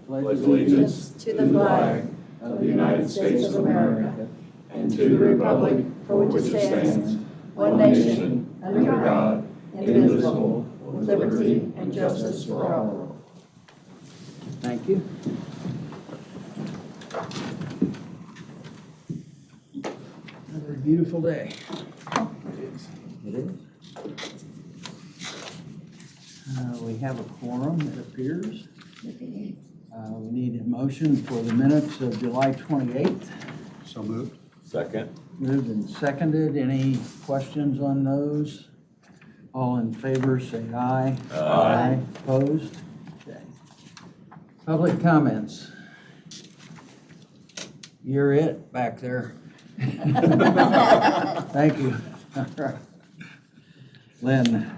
pledge allegiance to the flag of the United States of America and to the republic for which it stands, one nation, under God, indivisible, with liberty and justice for all. Thank you. Another beautiful day. It is. We have a quorum, it appears. We need a motion for the minutes of July 28th. So moved. Second. Moved and seconded. Any questions on those? All in favor, say aye. Aye. Opposed? Okay. Public comments. You're it back there. Thank you. All right. Lynn.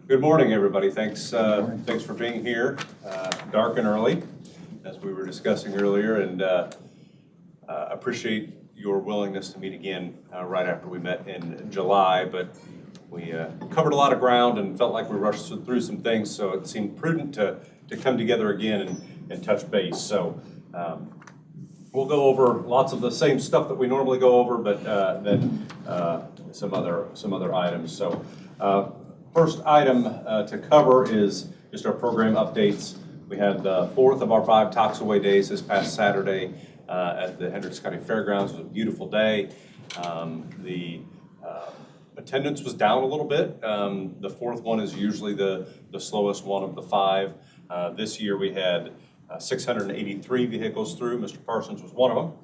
Good morning, everybody. Thanks for being here, dark and early, as we were discussing earlier, and appreciate your willingness to meet again right after we met in July, but we covered a lot of ground and felt like we rushed through some things, so it seemed prudent to come together again and touch base. So we'll go over lots of the same stuff that we normally go over, but then some other items. So first item to cover is just our program updates. We had the fourth of our 5 Talks Away days this past Saturday at the Hendricks County Fairgrounds. It was a beautiful day. The attendance was down a little bit. The fourth one is usually the slowest one of the 5. This year we had 683 vehicles through. Mr. Parsons was one of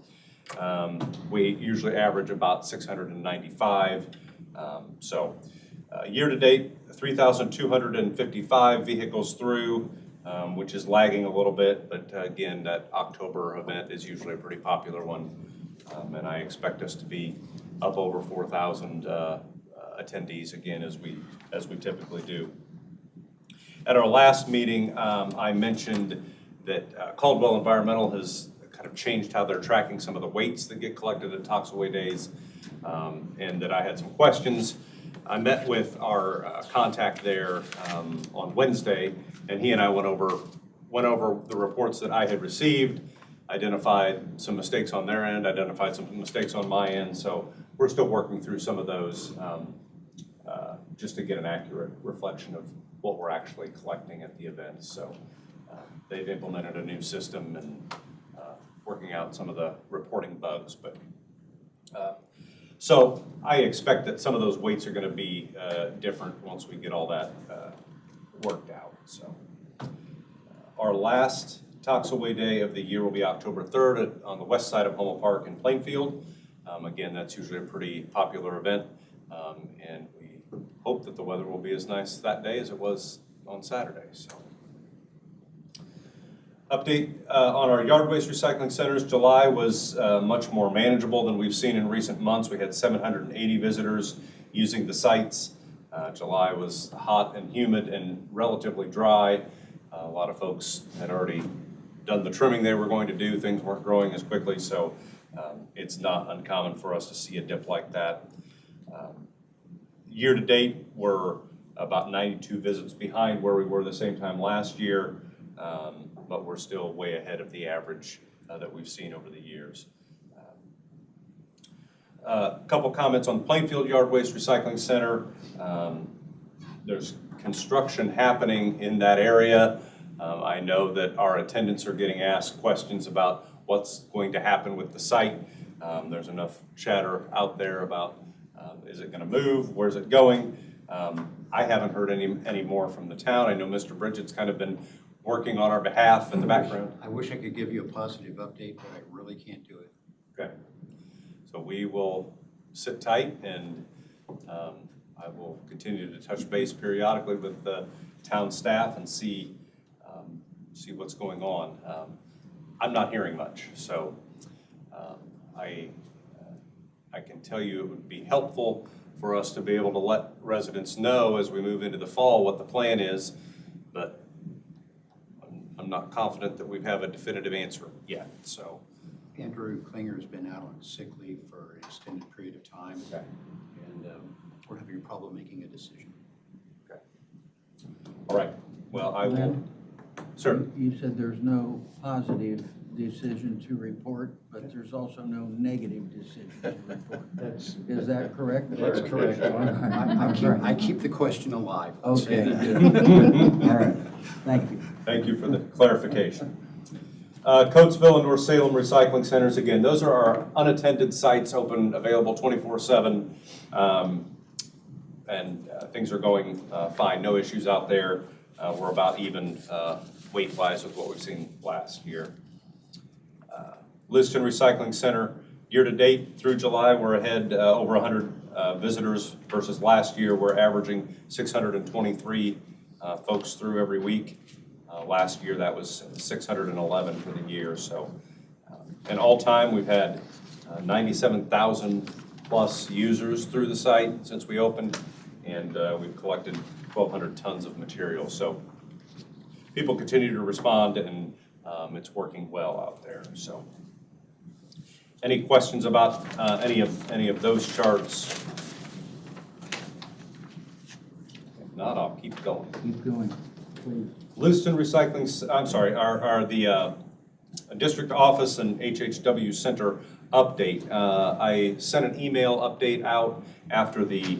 them. We usually average about 695. Year to date, 3,255 vehicles through, which is lagging a little bit, but again, that October event is usually a pretty popular one, and I expect us to be up over 4,000 attendees again, as we typically do. At our last meeting, I mentioned that Caldwell Environmental has kind of changed how they're tracking some of the weights that get collected at Talks Away days, and that I had some questions. I met with our contact there on Wednesday, and he and I went over the reports that I had received, identified some mistakes on their end, identified some mistakes on my end. So we're still working through some of those just to get an accurate reflection of what we're actually collecting at the event. So they've implemented a new system and working out some of the reporting bugs, but so I expect that some of those weights are going to be different once we get all that worked out. So our last Talks Away Day of the year will be October 3rd on the west side of Hummel Park in Plainfield. Again, that's usually a pretty popular event, and we hope that the weather will be as nice that day as it was on Saturday. So. Update on our yard waste recycling centers. July was much more manageable than we've seen in recent months. We had 780 visitors using the sites. July was hot and humid and relatively dry. A lot of folks had already done the trimming they were going to do. Things weren't growing as quickly, so it's not uncommon for us to see a dip like that. Year to date, we're about 92 visits behind where we were the same time last year. But we're still way ahead of the average that we've seen over the years. A couple comments on Plainfield Yard Waste Recycling Center. There's construction happening in that area. I know that our attendants are getting asked questions about what's going to happen with the site. There's enough chatter out there about is it going to move, where's it going? I haven't heard any more from the town. I know Mr. Bridget's kind of been working on our behalf in the background. I wish I could give you a positive update, but I really can't do it. Okay. So we will sit tight, and I will continue to touch base periodically with the town staff and see what's going on. I'm not hearing much, so I can tell you it would be helpful for us to be able to let residents know as we move into the fall what the plan is, but I'm not confident that we have a definitive answer yet. So Andrew Klinger's been out on sick leave for an extended period of time, okay. and we're having a problem making a decision. Okay. All right. Well, I will. Sir? You said there's no positive decision to report, but there's also no negative decision to report. Is that correct? That's correct. I keep the question alive. Okay, good. All right, thank you. Thank you for the clarification. Coatesville and North Salem Recycling Centers, again, those are our unattended sites, open, available 24/7. And things are going fine, no issues out there. We're about even weight-wise with what we've seen last year. Liston Recycling Center, year-to-date through July, we're ahead over 100 visitors versus last year. We're averaging 623 folks through every week. Last year, that was 611 for the year. So, and all time, we've had 97,000 plus users through the site since we opened, and we've collected 1,200 tons of material. So, people continue to respond, and it's working well out there. So, any questions about any of those charts? If not, I'll keep going. Keep going, please. Lewiston Recycling, I'm sorry, the district office and HHW center update. I sent an email update out after the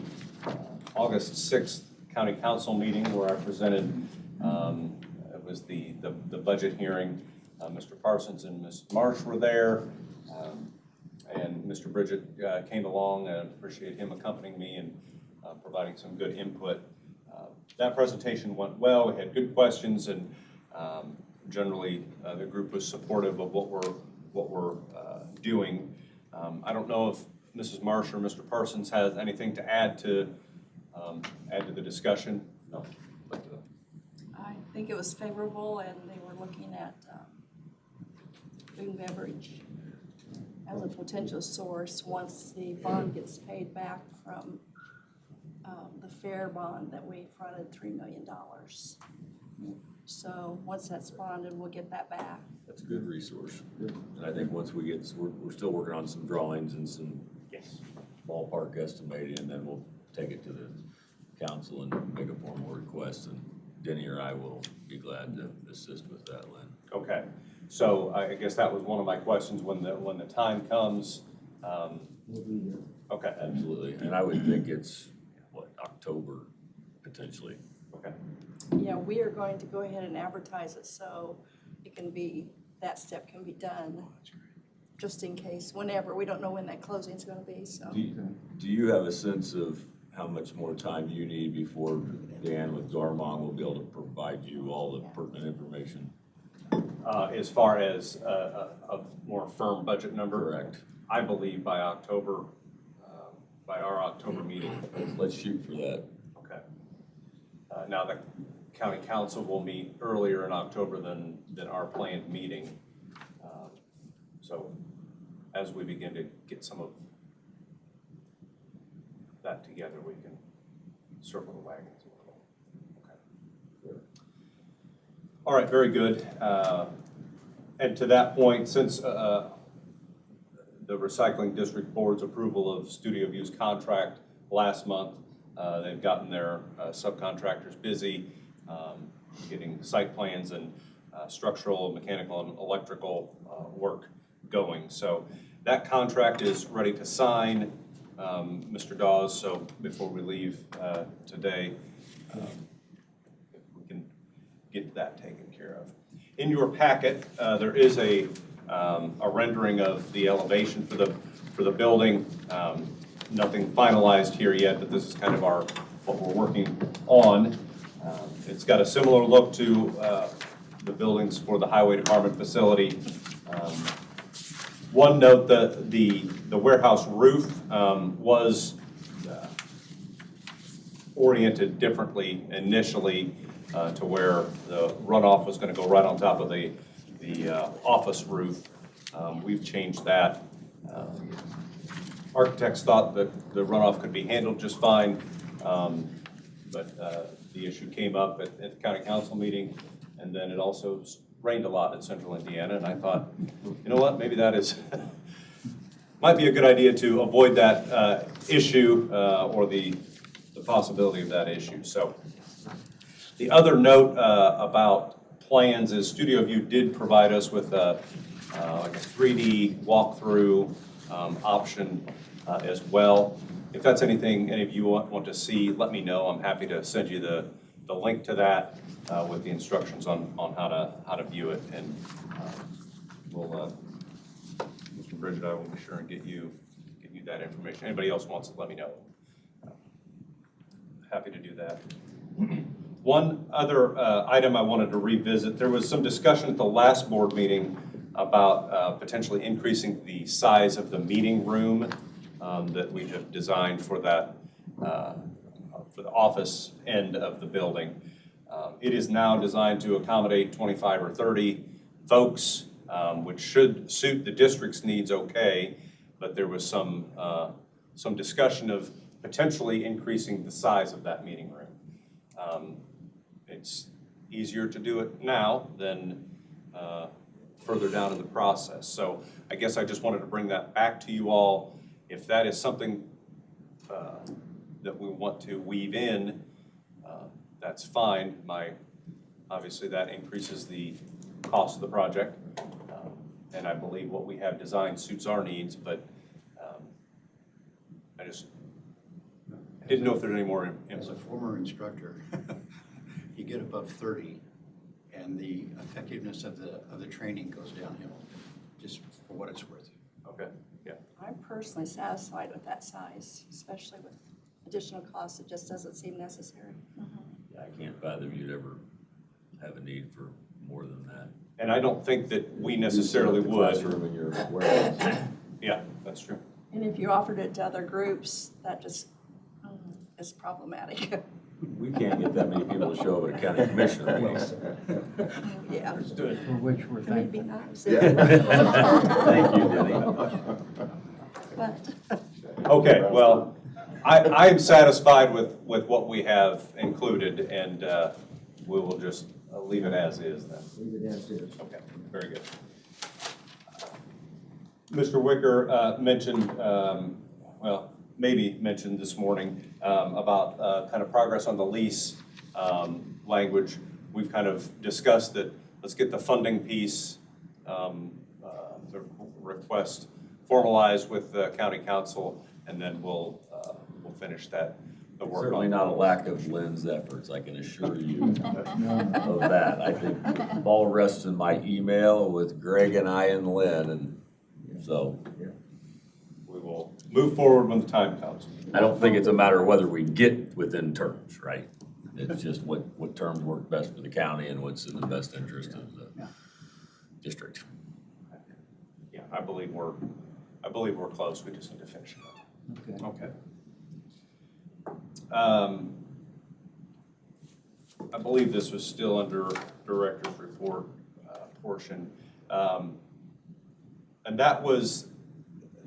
August 6th county council meeting where I presented, it was the budget hearing. Mr. Parsons and Ms. Marsh were there, and Mr. Bridget came along, and I appreciate him accompanying me and providing some good input. That presentation went well. We had good questions, and generally the group was supportive of what we're doing. I don't know if Mrs. Marsh or Mr. Parsons has anything to add to the discussion. No. I think it was favorable, and they were looking at food and beverage as a potential source once the bond gets paid back from the fair bond that we fronted $3 million. So once that's bonded, we'll get that back. That's a good resource. And I think once we get, we're still working on some drawings and some ballpark estimating, and then we'll take it to the council and make a formal request, and Denny or I will be glad to assist with that, Lynn. Okay, so I guess that was one of my questions when the time comes. Okay. Absolutely, and I would think it's, what, October, potentially. Okay. Yeah, we are going to go ahead and advertise it so it can be, that step can be done. Just in case, whenever, we don't know when that closing is going to be, so. Do you have a sense of how much more time you need before Dan with Garmong will be able to provide you all the pertinent information? As far as a more firm budget number? Correct. I believe by October, by our October meeting. Let's shoot for that. Okay. Now the county council will meet earlier in October than our planned meeting. So as we begin to get some of that together, we can circle the wagons a little. Okay. All right, very good. And to that point, since the Recycling District Board's approval of studio views contract last month, they've gotten their subcontractors busy getting site plans and structural, mechanical, and electrical work going. So that contract is ready to sign, Mr. Dawes. So before we leave today, if we can get that taken care of. In your packet, there is a rendering of the elevation for the building. Nothing finalized here yet, but this is kind of what we're working on. It's got a similar look to the buildings for the Highway Department facility. One note, the warehouse roof was oriented differently initially to where the runoff was going to go right on top of the office roof. We've changed that. Architects thought that the runoff could be handled just fine, but the issue came up at the county council meeting, and then it also rained a lot in central Indiana, and I thought, you know what, maybe that is, might be a good idea to avoid that issue or the possibility of that issue. So the other note about plans is Studio View did provide us with like a 3D walkthrough option as well. If that's anything any of you want to see, let me know. I'm happy to send you the link to that with the instructions on how to view it. And we'll, Mr. Bridget, I will be sure and get you that information. Anybody else wants it, let me know. Happy to do that. One other item I wanted to revisit, there was some discussion at the last board meeting about potentially increasing the size of the meeting room that we have designed for that, for the office end of the building. It is now designed to accommodate 25 or 30 folks, which should suit the district's needs okay, but there was some discussion of potentially increasing the size of that meeting room. It's easier to do it now than further down in the process. So I guess I just wanted to bring that back to you all. If that is something that we want to weave in, that's fine. Obviously that increases the cost of the project. And I believe what we have designed suits our needs, but I just didn't know if there's any more As a input. former instructor, you get above 30 and the effectiveness of the training goes downhill, just for what it's worth. Okay, yeah. I'm personally satisfied with that size, especially with additional costs. It just doesn't seem necessary. Yeah, I can't fathom you'd ever have a need for more than that. And I don't think that we necessarily The would. classroom in your warehouse. Yeah, that's true. And if you offered it to other groups, that just is problematic. We can't get that many people to show up at a county commissioner meeting. Yeah. Understood. For which we're I mean, it'd be thankful. nice. Thank you, Denny. But Okay, well, I am satisfied with what we have included, and we will just leave it as is then. Leave it as is. Okay, very good. Mr. Wicker mentioned, well, maybe mentioned this morning about kind of progress on the lease language. We've kind of discussed that let's get the funding piece, the request formalized with the county council, and then we'll finish the work. Certainly not a lack of Lynn's efforts, I can assure you of that. I think the ball rests in my email with Greg and I and Lynn, and so. We will move forward when the time comes. I don't think it's a matter of whether we get within terms, right? It's just what terms work best for the county and what's in the best interest of the district. Yeah, I believe we're close. We just need to finish it up. Okay. Okay. I believe this was still under director's report portion. And that was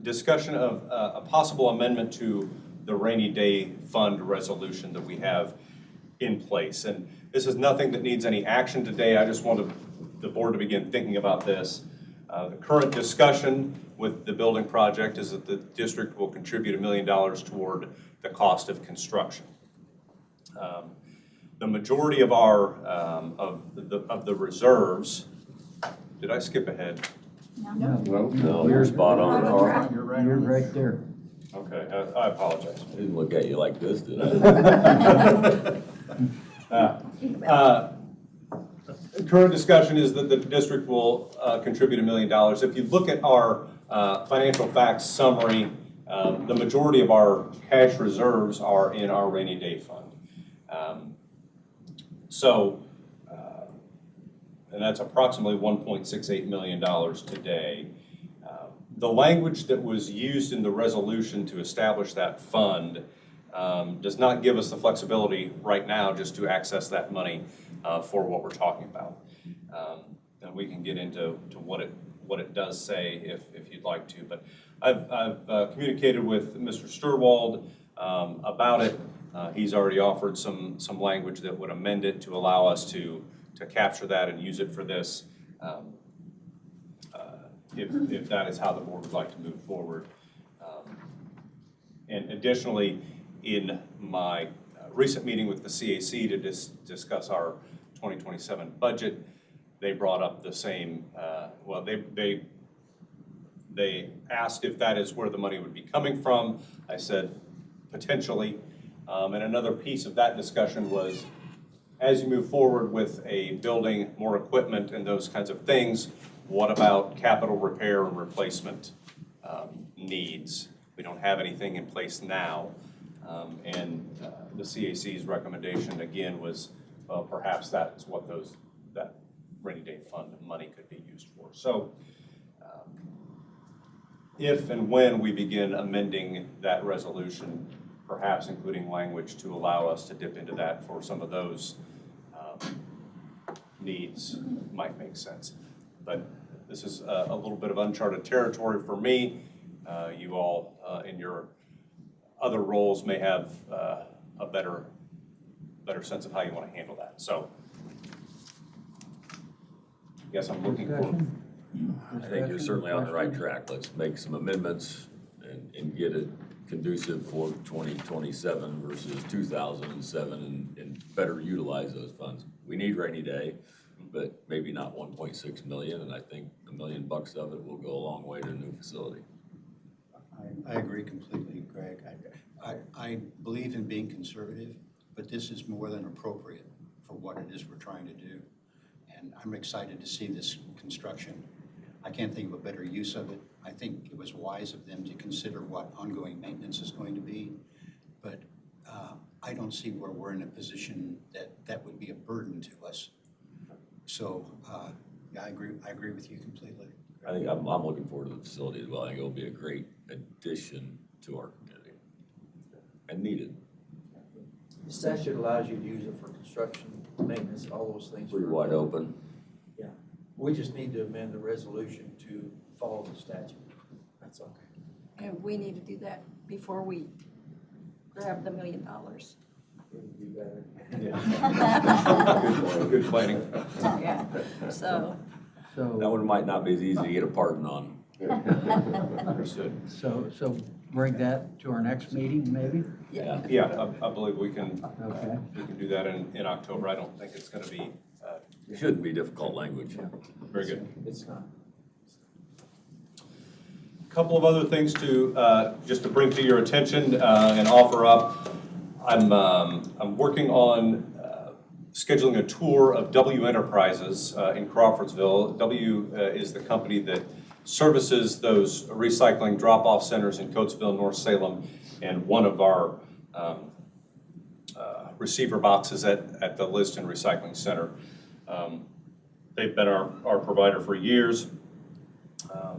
discussion of a possible amendment to the rainy day fund resolution that we have in place. And this is nothing that needs any action today. I just wanted the board to begin thinking about this. The current discussion with the building project is that the district will contribute $1 million toward the cost of construction. The majority of our of the reserves. Did I skip ahead? No, you're spot on. You're You're right there. Okay, I apologize. I didn't look at you like this, did I? Current discussion is that the district will contribute $1 million. If you look at our financial facts summary, the majority of our cash reserves are in our rainy day fund. And that's approximately $1.68 million today. The language that was used in the resolution to establish that fund does not give us the flexibility right now just to access that money for what we're talking about. And we can get into what it does say if you'd like to. But I've communicated with Mr. Sturwald about it. He's already offered some language that would amend it to allow us to capture that and use it for this, if that is how the board would like to move forward. And additionally, in my recent meeting with the CAC to discuss our 2027 budget, they brought up the same, well, they asked if that is where the money would be coming from. I said, potentially. And another piece of that discussion was, as you move forward with a building, more equipment and those kinds of things, what about capital repair and replacement needs? We don't have anything in place now. The CAC's recommendation again was, well, perhaps that's what that rainy day fund money could be used for. So if and when we begin amending that resolution, perhaps including language to allow us to dip into that for some of those needs might make sense. But this is a little bit of uncharted territory for me. You all in your other roles may have a better sense of how you want to handle that. So I guess I'm looking for. Discussion? I think you're certainly on the right track. Let's make some amendments and get it conducive for 2027 versus 2007 and better utilize those funds. We need rainy day, but maybe not 1.6 million, and I think $1 million of it will go a long way to a new facility. I agree completely, Greg. I believe in being conservative, but this is more than appropriate for what it is we're trying to do. And I'm excited to see this construction. I can't think of a better use of it. I think it was wise of them to consider what ongoing maintenance is going to be. But I don't see where we're in a position that would be a burden to us. So yeah, I agree with you completely. I think I'm looking forward to the facility as well. I think it'll be a great addition to our community and needed. The statute allows you to use it for construction, maintenance, all those things. Pretty wide open. Yeah. We just need to amend the resolution to follow the statute. That's okay. And we need to do that before we grab the $1 million. We can do better. Good planning. Yeah, so, That So, one might not be as easy to get a pardon on. Understood. so bring that to our next meeting, maybe? yeah. Yeah, I believe we can Okay. do that in October. I don't think it's going to be It shouldn't be difficult language. very good. It's not. Couple of other things to just to bring to your attention and offer up. I'm working on scheduling a tour of W Enterprises in Crawfordsville. W is the company that services those recycling drop-off centers in Coatesville, North Salem, and one of our receiver boxes at the Liston Recycling Center. They've been our provider for years.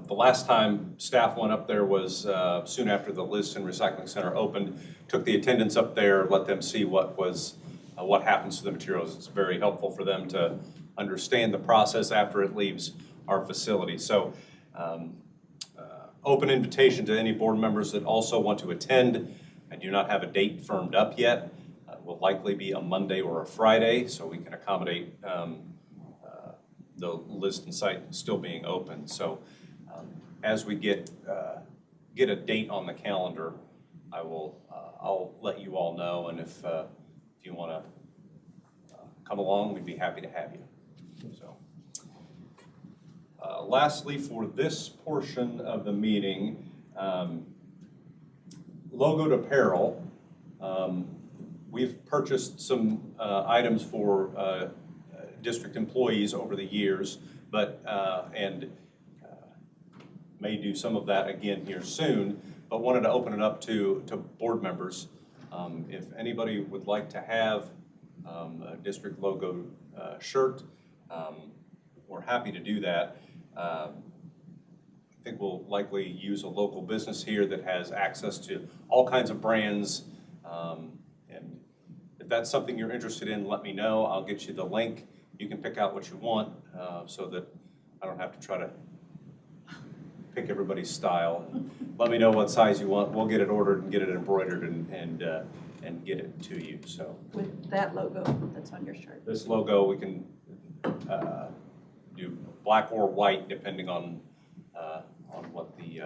The last time staff went up there was soon after the Liston Recycling Center opened. Took the attendants up there, let them see what happens to the materials. It's very helpful for them to understand the process after it leaves our facility. So open invitation to any board members that also want to attend. I do not have a date firmed up yet. It will likely be a Monday or a Friday, so we can accommodate the Liston site still being open. So as we get a date on the calendar, I'll let you all know, and if you want to come along, we'd be happy to have you. So, lastly, for this portion of the meeting, logoed apparel. We've purchased some items for district employees over the years, but may do some of that again here soon, but wanted to open it up to board members. If anybody would like to have a district logo shirt, we're happy to do that. I think we'll likely use a local business here that has access to all kinds of brands. And if that's something you're interested in, let me know. I'll get you the link. You can pick out what you want so that I don't have to try to pick everybody's style. Let me know what size you want. We'll get it ordered and get it embroidered and get it to you. So With that logo that's on your shirt. this logo, we can do black or white depending on what the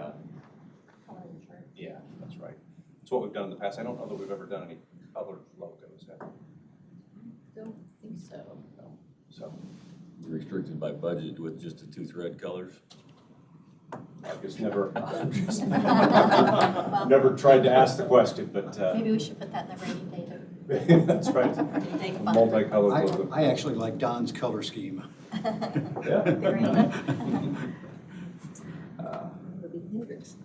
Color of your shirt. yeah, that's right. It's what we've done in the past. I don't know that we've ever done any colored logos. Have we? Don't think so. No. So restricted by budget with just the 2 thread colors? I've just never, never tried to ask the question, but, Maybe we should put that in the rainy day that's right. to take fun. Multicolored logo. I actually like Don's color scheme. Yeah. Very good. It'll be Hendricks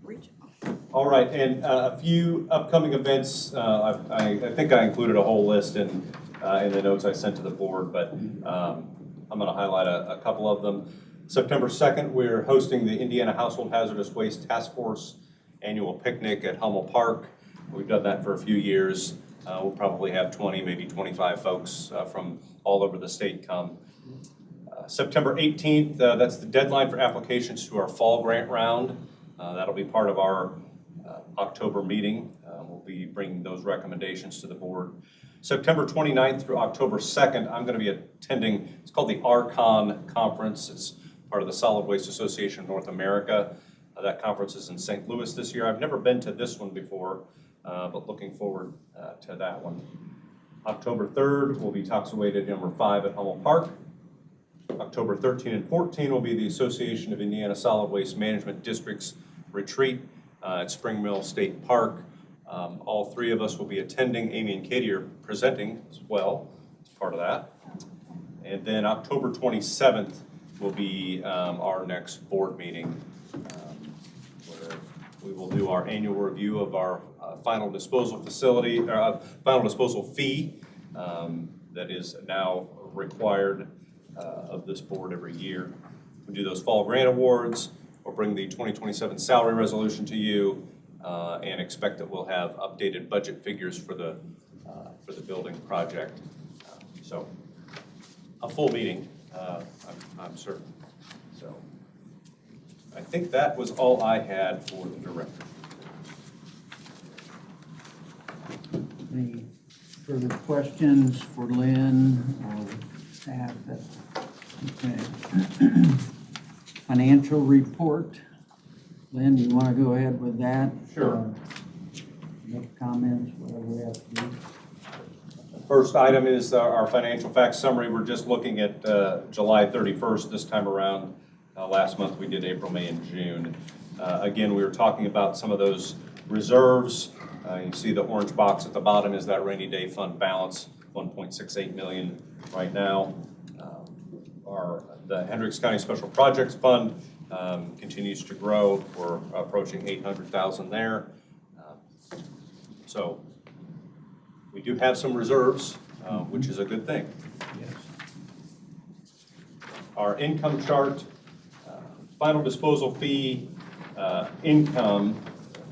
Regional. All right, and a few upcoming events. I think I included a whole list in the notes I sent to the board, but I'm going to highlight a couple of them. September 2nd, we're hosting the Indiana Household Hazardous Waste Task Force annual picnic at Hummel Park. We've done that for a few years. We'll probably have 20, maybe 25 folks from all over the state come. September 18th, that's the deadline for applications to our fall grant round. That'll be part of our October meeting. We'll be bringing those recommendations to the board. September 29th through October 2nd, I'm going to be attending, it's called the ARCON Conference. It's part of the Solid Waste Association of North America. That conference is in St. Louis this year. I've never been to this one before, but looking forward to that one. October 3rd will be Toxawated number 5 at Hummel Park. October 13 and 14 will be the Association of Indiana Solid Waste Management Districts Retreat at Spring Mill State Park. All 3 of us will be attending. Amy and Katie are presenting as well as part of that. And then October 27th will be our next board meeting, where we will do our annual review of our final disposal facility, final disposal fee that is now required of this board every year. We do those fall grant awards. We'll bring the 2027 salary resolution to you and expect that we'll have updated budget figures for the building project. So a full meeting, I'm certain. So I think that was all I had for the director. Any further questions for Lynn or staff? Okay. Financial report. Lynn, do you want to go ahead with that? Sure. Make comments, whatever we have to do. First item is our financial facts summary. We're just looking at July 31st this time around. Last month we did April, May, and June. Again, we were talking about some of those reserves. You see the orange box at the bottom is that rainy day fund balance, 1.68 million right now. The Hendricks County Special Projects Fund continues to grow. We're approaching 800,000 there. So we do have some reserves, which is a good thing. Yes. Our income chart, final disposal fee income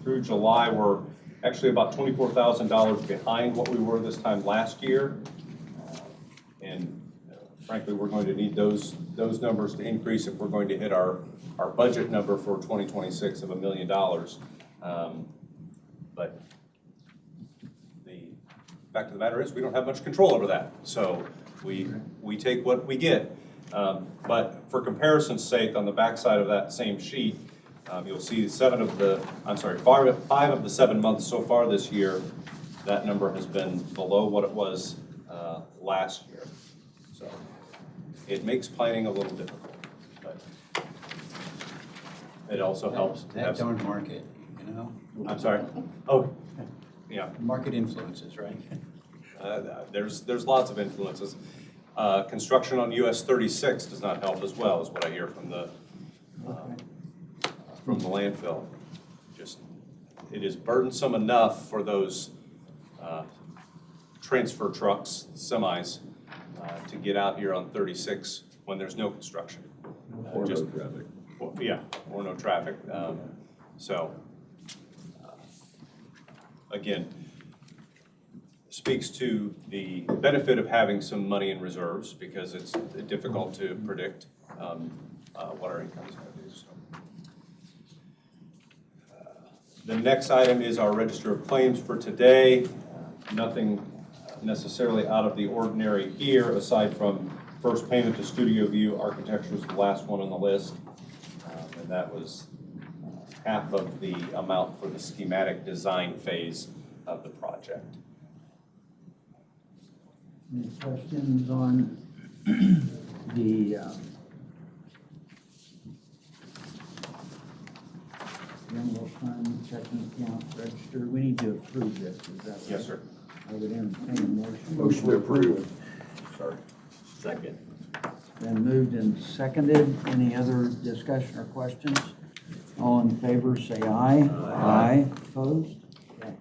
through July, we're actually about $24,000 behind what we were this time last year. And frankly, we're going to need those numbers to increase if we're going to hit our budget number for 2026 of $1 million. But the fact of the matter is we don't have much control over that. So we take what we get. But for comparison's sake, on the backside of that same sheet, you'll see 5 of the 7 months so far this year, that number has been below what it was last year. So it makes planning a little difficult, but it also helps. to That have some- darn market, you know? I'm sorry? Oh, yeah. Market influences, right? There's lots of influences. Construction on US 36 does not help as well, is what I hear from the landfill. Just, it is burdensome enough for those transfer trucks, semis, to get out here on 36 when there's no construction. Or no traffic. Yeah, or no traffic. Again, speaks to the benefit of having some money in reserves because it's difficult to predict what our income is going to do. So. The next item is our register of claims for today. Nothing necessarily out of the ordinary here aside from first payment to Studio View Architecture is the last one on the list. And that was half of the amount for the schematic design phase of the project. Any questions on the general fund checking account register, we need to approve this, is that right? Yes, sir. I would entertain a motion. Motion to approve. Sorry. Second. Been moved and seconded. Any other discussion or questions? All in favor, say aye. Aye. Opposed? Okay.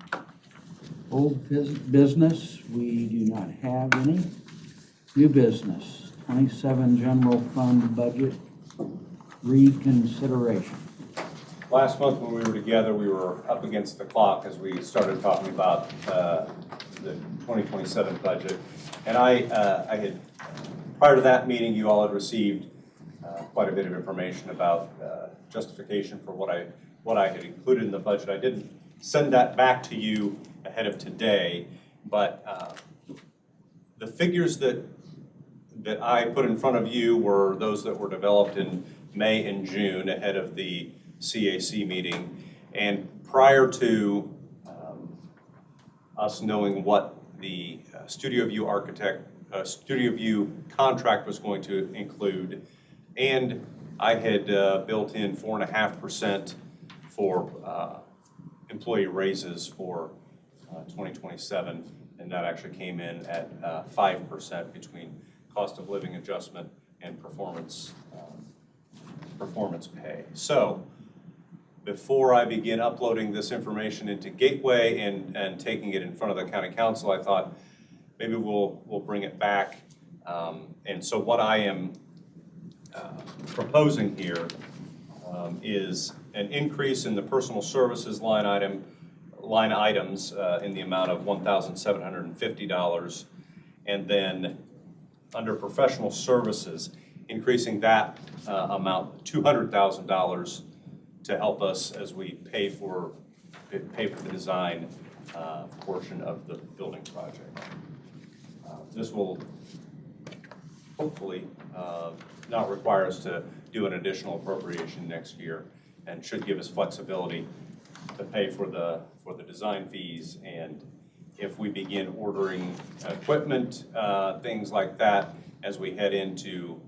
Old business, we do not have any. New business, 27 general fund budget reconsideration. Last month when we were together, we were up against the clock as we started talking about the 2027 budget. And I had, prior to that meeting, you all had received quite a bit of information about justification for what I had included in the budget. I didn't send that back to you ahead of today, but the figures that I put in front of you were those that were developed in May and June ahead of the CAC meeting. And prior to us knowing what the Studio View contract was going to include, and I had built in 4.5% for employee raises for 2027, and that actually came in at 5% between cost of living adjustment and performance pay. So before I begin uploading this information into Gateway and taking it in front of the county council, I thought maybe we'll bring it back. And so what I am proposing here is an increase in the personal services line items in the amount of $1,750, and then under professional services, increasing that amount $200,000 to help us as we pay for the design portion of the building project. This will hopefully not require us to do an additional appropriation next year, and should give us flexibility to pay for the design fees. And if we begin ordering equipment, things like that, as we head into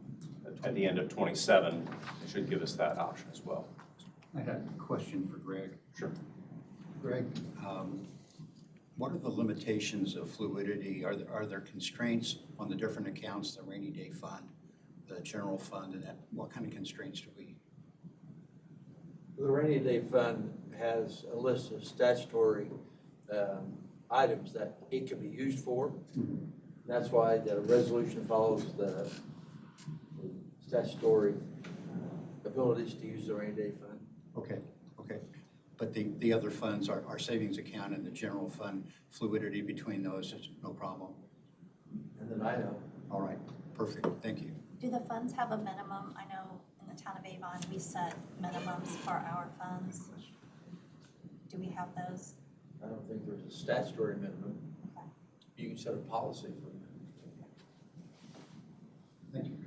at the end of 27, it should give us that option as well. I had a question for Greg. Sure. Greg, what are the limitations of fluidity? Are there constraints on the different accounts, the rainy day fund, the general fund, and that? What kind of constraints do we? The rainy day fund has a list of statutory items that it can be used for. That's why the resolution follows the statutory abilities to use the rainy day fund. Okay. But the other funds, our savings account and the general fund, fluidity between those is no problem? And then I know. All right, perfect, thank you. Do the funds have a minimum? I know in the town of Avon, we set minimums for our funds. Do we have those? I don't think there's a statutory minimum. Okay. You can set a policy for it. Thank you.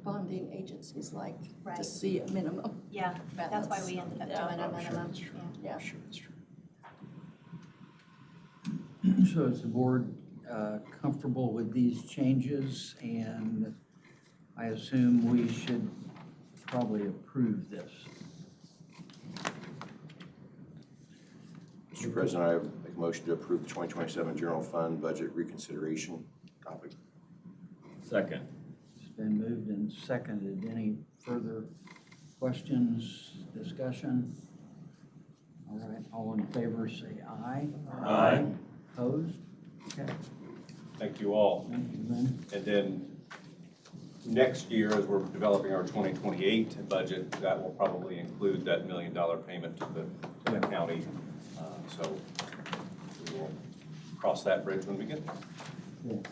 Bonding agencies like to Right. see a minimum. Yeah, that's why we ended up Yeah. doing a minimum. That's true. Yeah. I'm sure that's true. So is the board comfortable with these changes? And I assume we should probably approve this. Mr. President, I make a motion to approve the 2027 general fund budget reconsideration topic. Second. It's been moved and seconded. Any further questions, discussion? All right, all in favor say aye. Aye. Opposed? Okay, Thank you all. thank you, Lynn. And then next year, as we're developing our 2028 budget, that will probably include that $1 million payment to the county. So we will cross that bridge when we get there. Cool.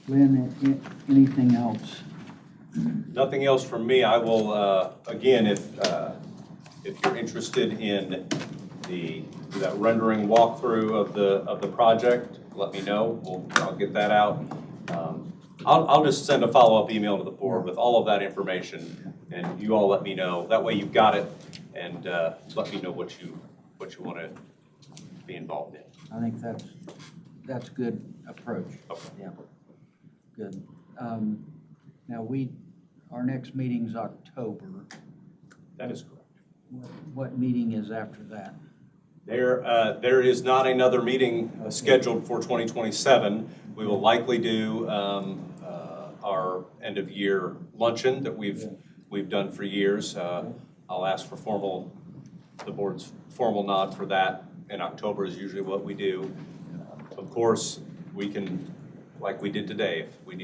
Lynn, anything else? Nothing else from me. I will, again, if you're interested in that rendering walkthrough of the project, let me know. I'll get that out. I'll just send a follow-up email to the board with all of that information, and you all let me know. That way you've got it, and let me know what you want to be involved in. I think that's that's a good approach. Okay. Yeah, good. Now our next meeting's October. That is correct. What meeting is after that? There is not another meeting scheduled for 2027. We will likely do our end-of-year luncheon that we've done for years. I'll ask for the board's formal nod for that. In October is usually what we do. Of course, we can, like we did today, if we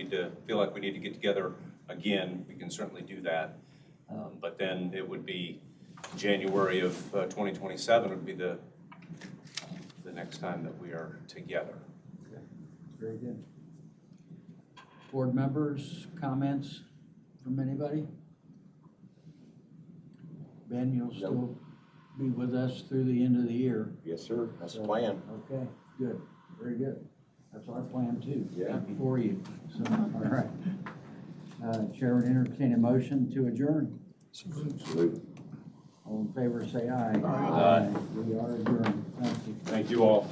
feel like we need to get together again, we can certainly do that. But then it would be January of 2027 would be the next time that we are together. Very good. Board members, comments from anybody? Ben, you'll still be with us through the end of the year. Yes, sir. That's the plan. Okay, good, very good. That's our plan too. Yeah. For you, so, all right. Chair would entertain a motion to adjourn. Salute. All in favor, say aye. Aye. We are adjourned. Thank you. Thank you all.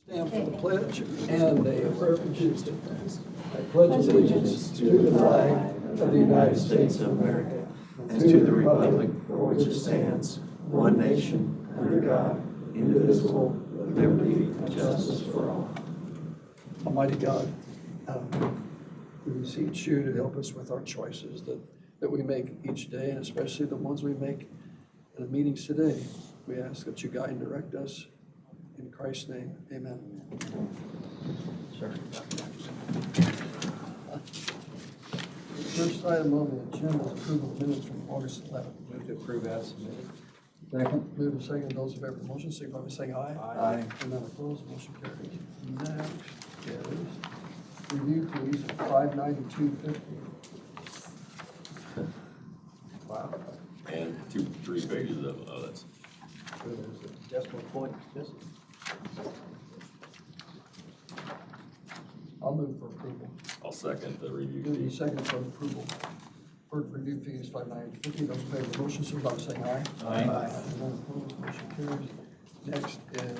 Stand for the pledge and a refugees defense. I pledge allegiance to the flag of the United States of America and to the republic for which it stands, one nation, under God, indivisible, with liberty and justice for all. Almighty God, we beseech you to help us with our choices that we make each day, and especially the ones we make in the meetings today. We ask that you guide and direct us. In Christ's name, amen. Sir. First item on the agenda is approval of minutes from August 11th. Move to approve as submitted. Second. Move and second. Those in favor of the motion, signify by saying aye. Aye. And none opposed, motion carries. Next is review fees of $592.50. Wow. And 3 pages of, oh, that's, There's a decimal point missing. I'll move for approval. I'll second the review Move and fee. second for approval. For review fees, $592.50. Those in favor of the motion, signify by saying aye. Aye. And none opposed, motion carries. Next is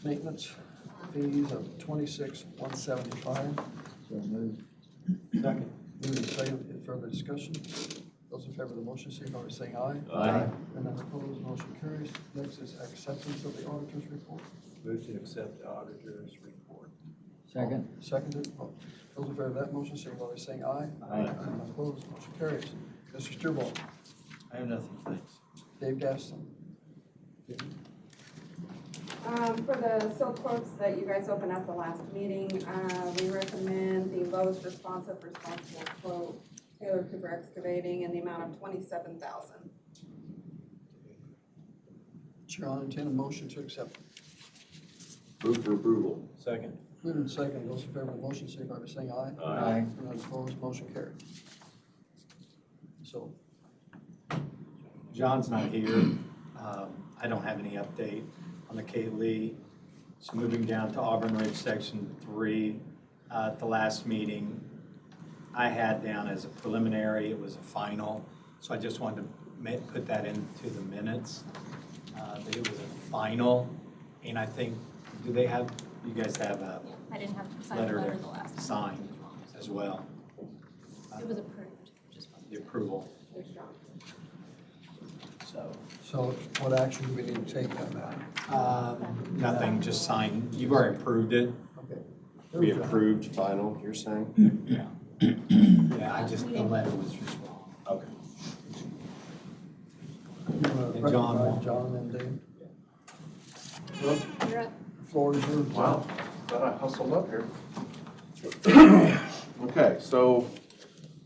maintenance fees of $26,175. So moved. Second. Move and second. Any further discussion? Those in favor of the motion, signify by saying aye. Aye. And none opposed, motion carries. Next is acceptance of the auditor's report. Move to accept the auditor's report. Second. Seconded. Those in favor of that motion, signify by saying aye. Aye. And none opposed, motion carries. Mr. Stewart. I have nothing, thanks. Dave Gaston. For the silk quotes that you guys opened at the last meeting, we recommend the lowest responsible quote, Taylor Cooper Excavating, in the amount of $27,000. Chair, I'll entertain a motion to accept. Move for approval. Second. Moved and seconded. Those in favor of the motion, signify by saying aye. Aye. And none opposed, motion carried. So, John's not here. I don't have any update on the Kate Lee. It's moving down to Auburn Ridge Section 3. At the last meeting, I had down as a preliminary, it was a final. So I just wanted to put that into the minutes, that it was a final. And I think, do they have, you guys have a I didn't have to sign the letter letter the last to time. sign as well, It was approved, just wasn't the signed. approval. There's John. So, what action do we need to take on that? nothing, just sign. You've already approved it. Okay. We approved final, you're saying? Yeah. Yeah, I just, the letter was just wrong. Okay. You wanna And John. recognize John and Dave? Well, You're up. the floor is yours. Wow, thought I hustled up here. Okay, so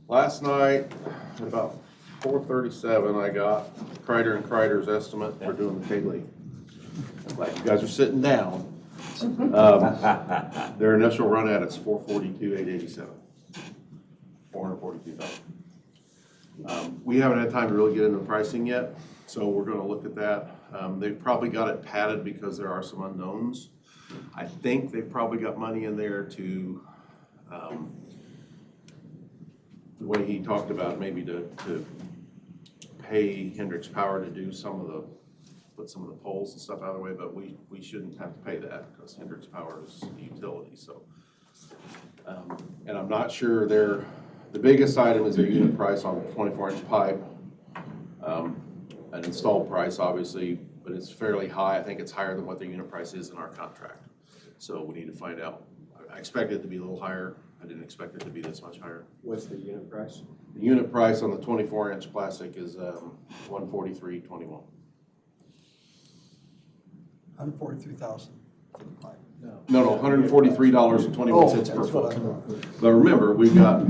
last night at about 4:37, I got Kreider & Kreider's estimate for doing the K-Lee. I'm glad you guys are sitting down. Their initial run at it's 442,887. 442,000. We haven't had time to really get into the pricing yet, so we're gonna look at that. They've probably got it padded because there are some unknowns. I think they've probably got money in there to, the way he talked about, maybe to pay Hendricks Power to do some of the, put some of the poles and stuff out of the way, but we shouldn't have to pay that because Hendricks Power is a utility, so. And I'm not sure the biggest item is their unit price on 24-inch pipe. An installed price, obviously, but it's fairly high. I think it's higher than what their unit price is in our contract. So we need to find out. I expected it to be a little higher. I didn't expect it to be this much higher. What's the unit price? The unit price on the 24-inch plastic is $143.21. $143,000 for the pipe. No, $143.21 per that's what I foot. thought. But remember, we've got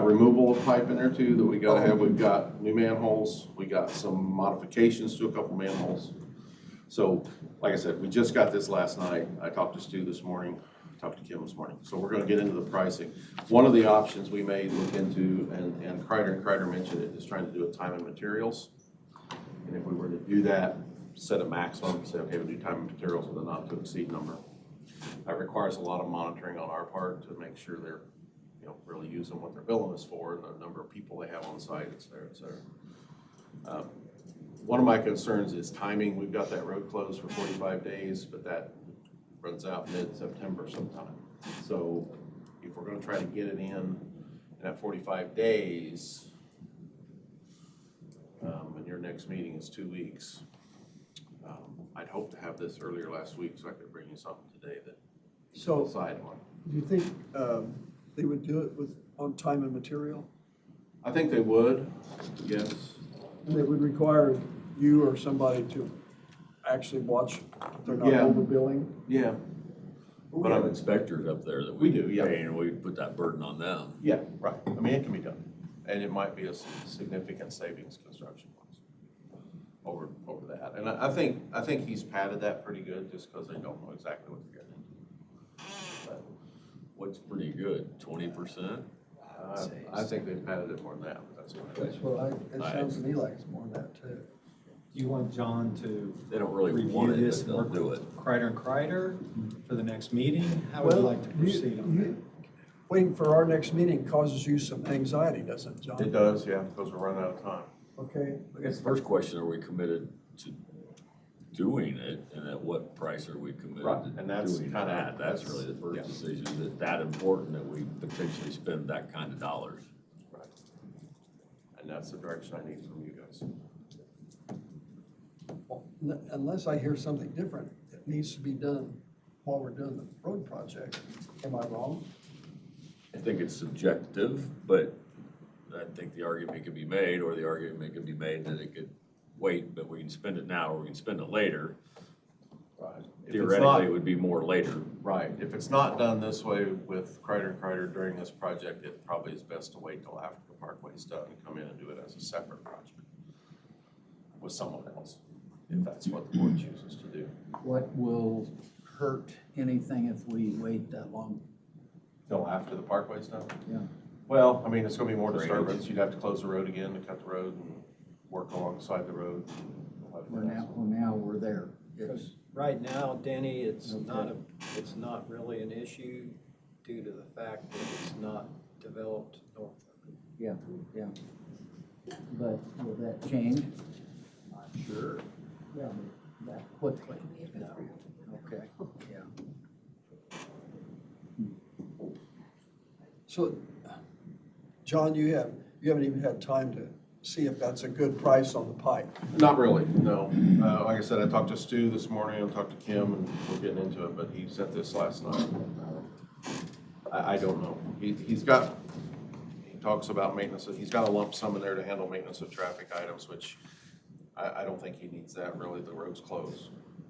removal of pipe in there too that we gotta have. We've got new manholes. We got some modifications to a couple manholes. So, like I said, we just got this last night. I talked to Stu this morning, talked to Kim this morning. So we're gonna get into the pricing. One of the options we may look into, and Kreider mentioned it, is trying to do a time and materials. And if we were to do that, set a maximum, say, okay, we do time and materials with a not to exceed number. That requires a lot of monitoring on our part to make sure they're, really using what they're billing us for and the number of people they have on site, et cetera, et cetera. One of my concerns is timing. We've got that road closed for 45 days, but that runs out mid-September sometime. So if we're gonna try to get it in that 45 days, and your next meeting is 2 weeks, I'd hope to have this earlier last week so I could bring you something today that you So- can decide on. Do you think they would do it with, on time and material? I think they would, yes. And they would require you or somebody to actually watch if they're not Yeah. overbilling? Yeah. We have inspectors up there that We we do, yeah. pay, and we put that burden on them. Yeah, right. I mean, it can be done. And it might be a significant savings construction-wise over that. And I think he's padded that pretty good just because they don't know exactly what they're getting into. But, What's pretty good, 20%? I think they've padded it more than that, but that's what I That's what it sounds to me like it's more than that too. Do you want John to They don't really review want it, this but and they'll work do with it. Kreider and Kreider for the next meeting? How would you like to proceed on that? Waiting for our next meeting causes you some anxiety, doesn't it, John? It does, yeah, because we're running out of time. Okay, I guess the first question, are we committed to doing it, and at what price are we committed Right, to and that's doing kinda- that? That's that's- really the first yeah. decision, is it that important that we potentially spend that kind of dollars? Right. And that's the direction I need from you guys. well, unless I hear something different, it needs to be done while we're doing the road project. Am I wrong? I think it's subjective, but I think the argument could be made, or the argument could be made that it could wait, but we can spend it now, or we can spend it later. Right. If it's Theoretically, not- it would be more later. Right, if it's not done this way with Kreider and Kreider during this project, it probably is best to wait till after the parkway's done and come in and do it as a separate project with someone else, if that's what the board chooses to do. What will hurt anything if we wait that long? Till after the parkway's done? Yeah. Well, I mean, it's gonna be more Drainage. disturbance, you'd have to close the road again to cut the road and work alongside the road. Well, now we're there. It's, Because right now, Denny, it's not really an issue due to the fact that it's not developed north of it. yeah, yeah. But will that change? Not sure. Yeah, that quickly. Okay, yeah. So, John, you haven't even had time to see if that's a good price on the pipe. Not really, no. Like I said, I talked to Stu this morning, I talked to Kim, and we're getting into it, but he sent this last night. I don't know. He talks about maintenance, he's got a lump sum in there to handle maintenance of traffic items, which I don't think he needs that really, the road's closed.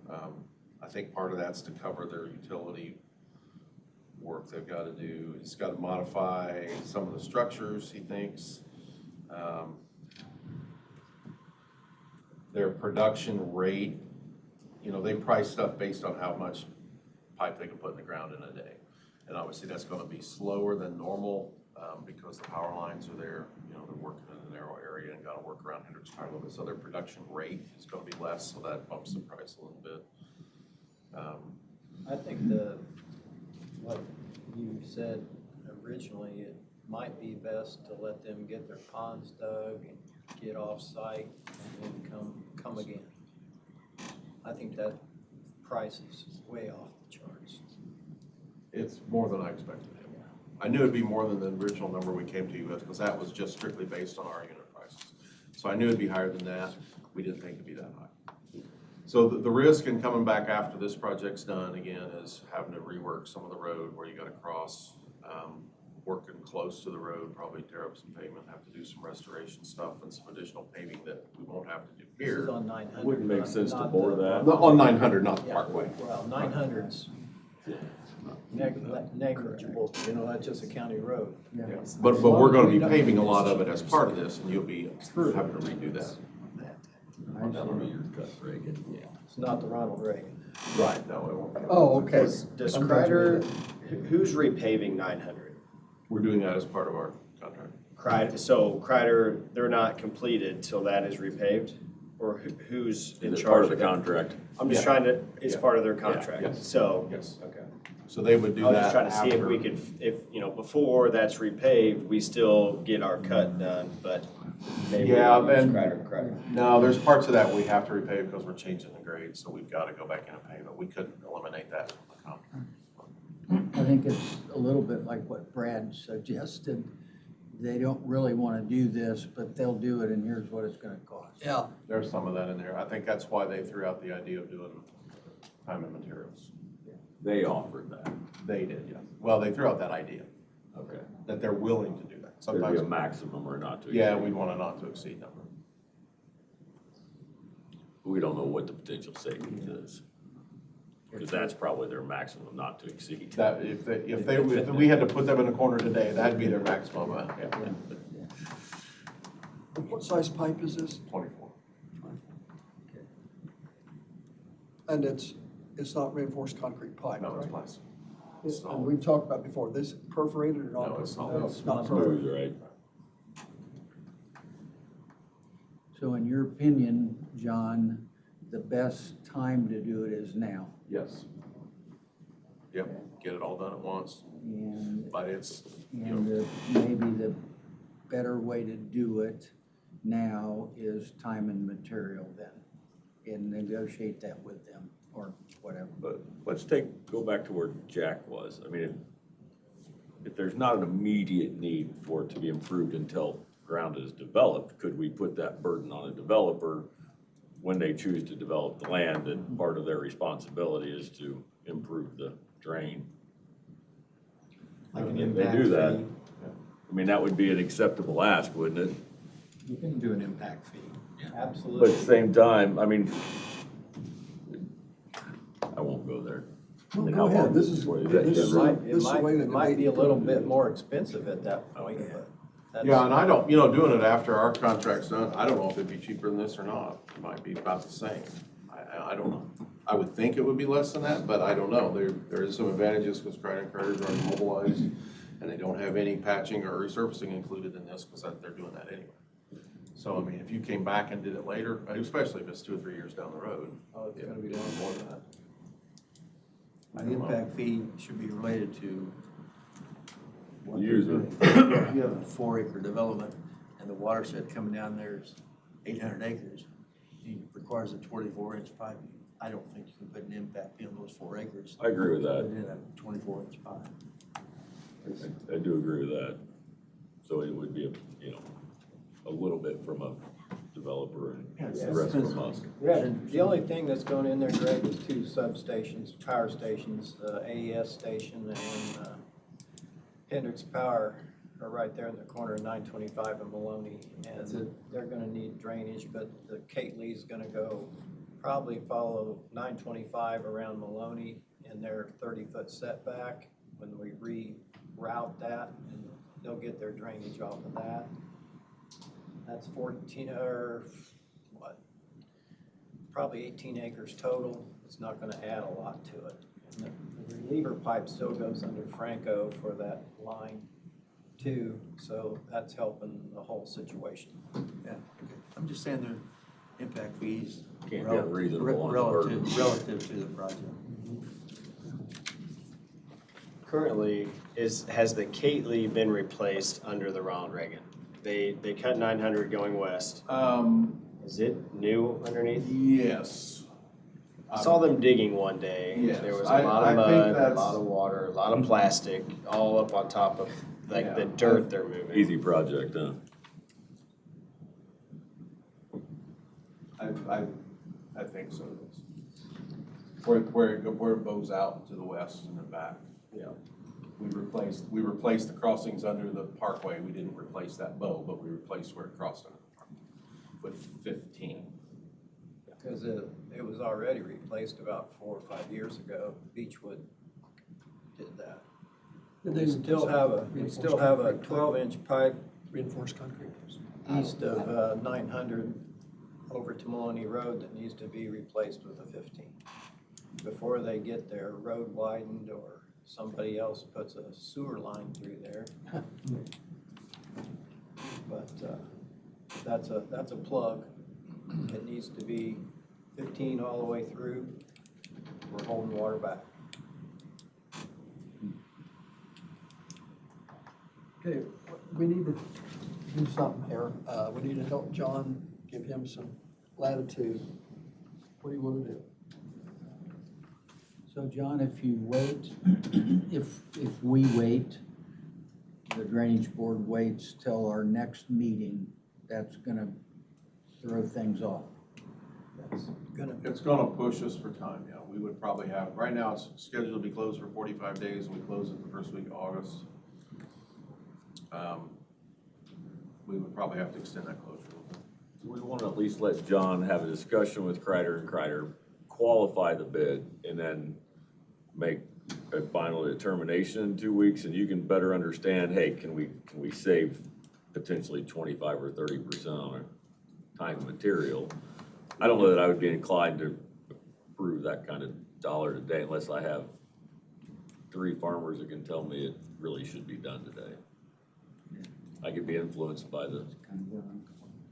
I think part of that's to cover their utility work they've got to do. He's got to modify some of the structures, he thinks. Their production rate, you know, they price stuff based on how much pipe they can put in the ground in a day. And obviously, that's gonna be slower than normal, because the power lines are there, you know, they're working in a narrow area and gotta work around Hendricks a little bit, so their production rate is gonna be less, so that bumps the price a little bit. I think what you said originally, it might be best to let them get their ponds dug and get off-site and then come again. I think that price is way off the charts. It's more than I expected. I knew it'd be more than the original number we came to you with, because that was just strictly based on our unit prices. So I knew it'd be higher than that. We didn't think it'd be that high. So the risk in coming back after this project's done again is having to rework some of the road where you gotta cross, working close to the road, probably tear up some pavement, have to do some restoration stuff and some additional paving that we won't have to do This is here. on 900. Wouldn't make not- sense to not bore the- that. No, on 900, not the Yeah, Parkway. Well, 900's negligible, you know, that's just a county road. Yeah. But we're gonna be paving a lot of it as part of this, and you'll be having to redo that. That would be your cut, Reagan. Yeah. It's not the Ronald Reagan. Right, no, it won't. Oh, okay. Does I'm glad you did Kreider, who's repaving 900? We're doing that as part of our contract. So Kreider, they're not completed till that is repaved? Or who's in Is it charge part of of the that? contract? I'm just Yeah. trying to, it's Yeah. part of their Yeah, contract, yes. so. Yes. Okay. So they would do I was that just trying to see if after- we could, if, before that's repaved, we still get our cut done, but maybe we Yeah, can use then- Kreider. No, there's parts of that we have to repave because we're changing the grade, so we've got to go back in and pave it. We couldn't eliminate that from the think it's a little bit like what Brad suggested. They don't really want to do this, but they'll do it, and here's what it's gonna cost. Yeah. There's some of that in there. I think that's why they threw out the idea of doing time and materials. They offered that. They did, yes. Well, they threw out that idea, Okay. that they're willing to do that. There'd be Sometimes, a maximum or not to exceed. yeah, we'd want a not to exceed number. We don't know what the potential savings is. Because that's probably their maximum not to exceed. That, if we had to put them in a corner today, that'd be their maximum amount. What size pipe is this? 24. And it's not reinforced concrete pipe, No, it's right? plastic. And we've talked about before, this perforated or not? No, it's not. It's not perforated. Smooth, right? So in your opinion, John, the best time to do it is now. Yes. Yep, get it all done at once, And, but it's, and maybe the better way to do it now is time and material then, and negotiate that with them or whatever. But let's go back to where Jack was. I mean, if there's not an immediate need for it to be improved until ground is developed, could we put that burden on a developer when they choose to develop the land, and part of their responsibility is to improve the drain? Like an They impact do that. fee. I mean, that would be an acceptable ask, wouldn't it? You can do an impact fee. But at Absolutely. the same time, I mean, I won't go there. I mean, Go how ahead, hard this is is, it for you? this is, Right. this is the way to It might be a debate. little bit more expensive at that point, but that's. yeah, and I don't, doing it after our contract's done, I don't know if it'd be cheaper than this or not. It might be about the same. I don't know. I would think it would be less than that, but I don't know. There is some advantages because Crichton Carter's already mobilized, and they don't have any patching or resurfacing included in this because they're doing that anyway. So, I mean, if you came back and did it later, especially if it's 2 or 3 years down the road. Oh, it's gonna be yeah, long. more than that. I The don't know. impact fee should be related to what they're User. doing. If you have a 4-acre development and the watershed coming down there is 800 acres, it requires a 24-inch pipe. I don't think you can put an impact fee on those 4 acres. I agree with Put that. in a 24-inch pipe. I do agree with that. So it would be, a little bit from a developer and the rest from us. Yeah, the only thing that's going in there, Greg, is 2 substations, power stations, AES station and Hendricks Power are right there in the corner of 925 and Maloney. And they're gonna need drainage, but the Kate Lee's gonna go, probably follow 925 around Maloney in their 30-foot setback when we reroute that, and they'll get their drainage off of that. That's 14, or what, probably 18 acres total. It's not gonna add a lot to it. And the reliever pipe still goes under Franco for that line too, so that's helping the whole situation. Yeah, okay. I'm just saying their impact fees. Can't get reasonable on the burden. Relative to the project. Currently, has the Kate Lee been replaced under the Ronald Reagan? They cut 900 going west. Is it new underneath? Yes. I saw them digging one day. Yes, There was I- a lot I of think mud, a that's- lot of water, a lot of plastic, all up on top of like the Yeah. dirt they're moving. Easy project, huh? I think so. Where it bows out to the west and then back. Yeah. We replaced the crossings under the parkway. We didn't replace that bow, but we replaced where it crossed under the parkway with 15. Because it was already replaced about 4 or 5 years ago. Beechwood did that. Did We they still have a, reinforced 12-inch pipe Reinforced concrete. east of 900 over to Maloney Road that needs to be replaced with a 15. Before they get their road widened or somebody else puts a sewer line through there. But that's a plug. It needs to be 15 all the way through. We're holding water back. Okay, we need to do something here. We need to help John, give him some latitude. What do you want to do? So John, if you wait, if we wait, the Drainage Board waits till our next meeting, that's gonna throw things off. It's gonna push us for time, yeah. We would probably have, right now it's scheduled to be closed for 45 days. We close it the first week of August. We would probably have to extend that closure a little bit. We want to at least let John have a discussion with Kreider and Kreider, qualify the bid, and then make a final determination in 2 weeks, and you can better understand, hey, can we save potentially 25 or 30% on a time and material? I don't know that I would be inclined to approve that kind of dollar today unless I have 3 farmers that can tell me it really should be done today. I could be influenced by the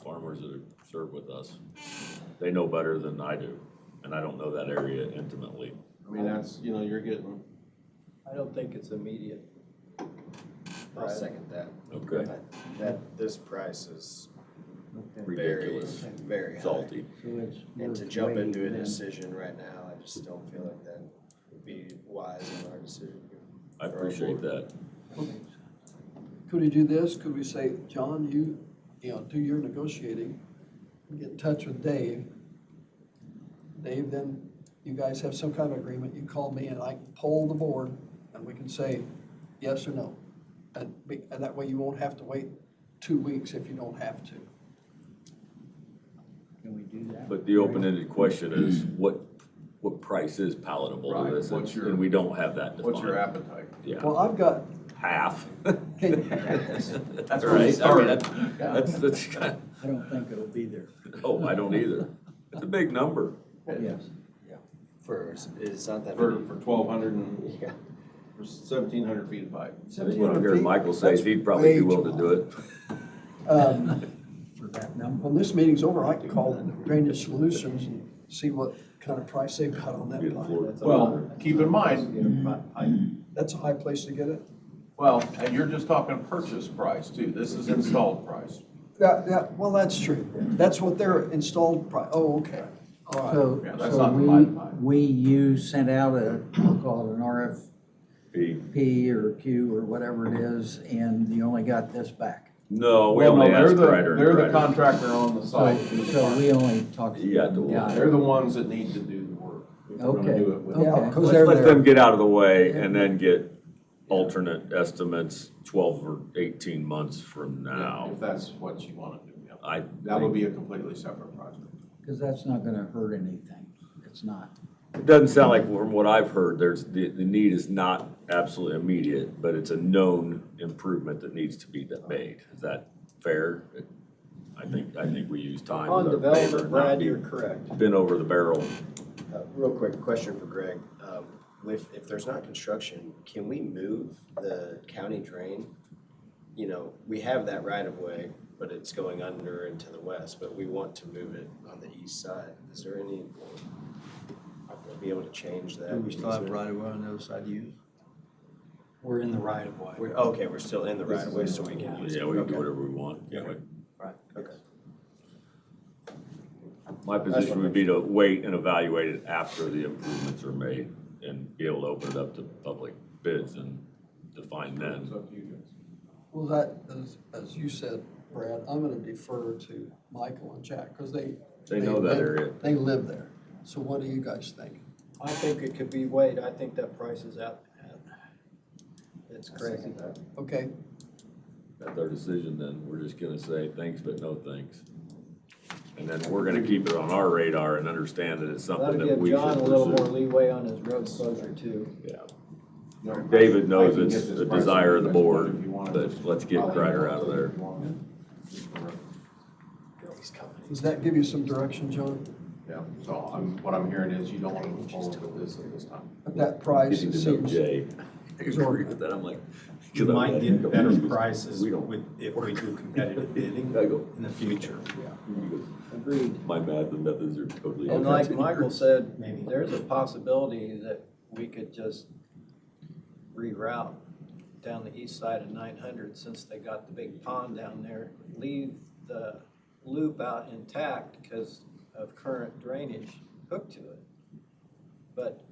farmers that serve with us. They know better than I do, and I don't know that area intimately. I mean, that's, you know, you're getting, I don't think it's immediate. I'll second that. Okay. This price is Okay. very, Ridiculous. very high. Salty. So it's And to worth jump waiting into a then. decision right now, I just don't feel like that would be wise in our decision. I appreciate that. Could we do this? Could we say, John, you know, do your negotiating, get in touch with Dave. Dave, then you guys have some kind of agreement, you call me and I can poll the board and we can say yes or no. And that way you won't have to wait 2 weeks if you don't have to. Can we do that? But the open-ended question is, what price is palatable to Right, this? what's your- And we don't have that defined. what's your appetite? Yeah, Well, I've got, half. can, That's Right, I mean, started. that's kind I don't think it'll be there. of, oh, I don't either. It's a big number. Yes. It's not that For many. 1,200 and, Yeah. for 1,700 feet of pipe. That's what I'm hearing Michael say, he'd probably be willing to do it. For that number. when this meeting's over, I can call Drainage Solutions and see what kind of price they've got on that Good pipe. Lord. Well, keep in mind, That's a high place to get it. well, and you're just talking purchase price too. This is installed price. Yeah, well, that's true. That's what their installed price, oh, okay. All right. So, Yeah, that's so not the pipe pipe. you sent out I'll call it an Be- RFP or Q or whatever it is, and you only got this back. No, we Well, no, only asked they're Kreider and the Kreider. contractor on the So, site. so we only talked. You got the one. Got it. They're the ones that need to do the work. If we're gonna Okay. do it with Yeah, them. 'cause Let's they're let there. them get out of the way and then get alternate estimates 12 or 18 months from now. If that's what you wanna do, yeah. I That would think- be a completely separate project. Because that's not gonna hurt anything. It's not. It doesn't sound like, from what I've heard, the need is not absolutely immediate, but it's a known improvement that needs to be made. Is that fair? I think we use time. On with our favor development, and not Brad, be you're correct. Been over the barrel. Real quick question for Greg. If there's not construction, can we move the county drain? You know, we have that right of way, but it's going under and to the west, but we want to move it on the east side. Is there any, we'll be able to change that? Do we still have right of way on the other side to use? We're in the right of way. Okay, we're still in the right of way, so we can use it. Yeah, we can do Okay. whatever we want. Yeah. Right, okay. My position would be to wait and evaluate it after the improvements are made and be able to open it up to public bids and define then. It's up to you guys. Well, that, as you said, Brad, I'm gonna defer to Michael and Jack, because They know that live- area. They live there. So what do you guys think? I think it could be weighed. I think that price is out. It's crazy. Okay, That's our decision then. We're just gonna say thanks, but no thanks. And then we're gonna keep it on our radar and understand that it's something That'll that give we should John a little more pursue. leeway on his road closure too. Yeah. No, David knows I can it's get this the price desire of the next month board, if you wanna but just- let's get Kreider out of there. does that give you some direction, John? Yeah, so what I'm hearing is you don't want to move forward with this at this time. At that price, Getting it to know seems, Jay. I agree with that. I'm like. You might get better prices We don't. if we do competitive bidding I go, in the future. Agreed. my math and methods are totally. And like different. Michael said, Maybe. there's a possibility that we could just reroute down the east side of 900 since they got the big pond down there, leave the loop out intact because of current drainage hooked to it. But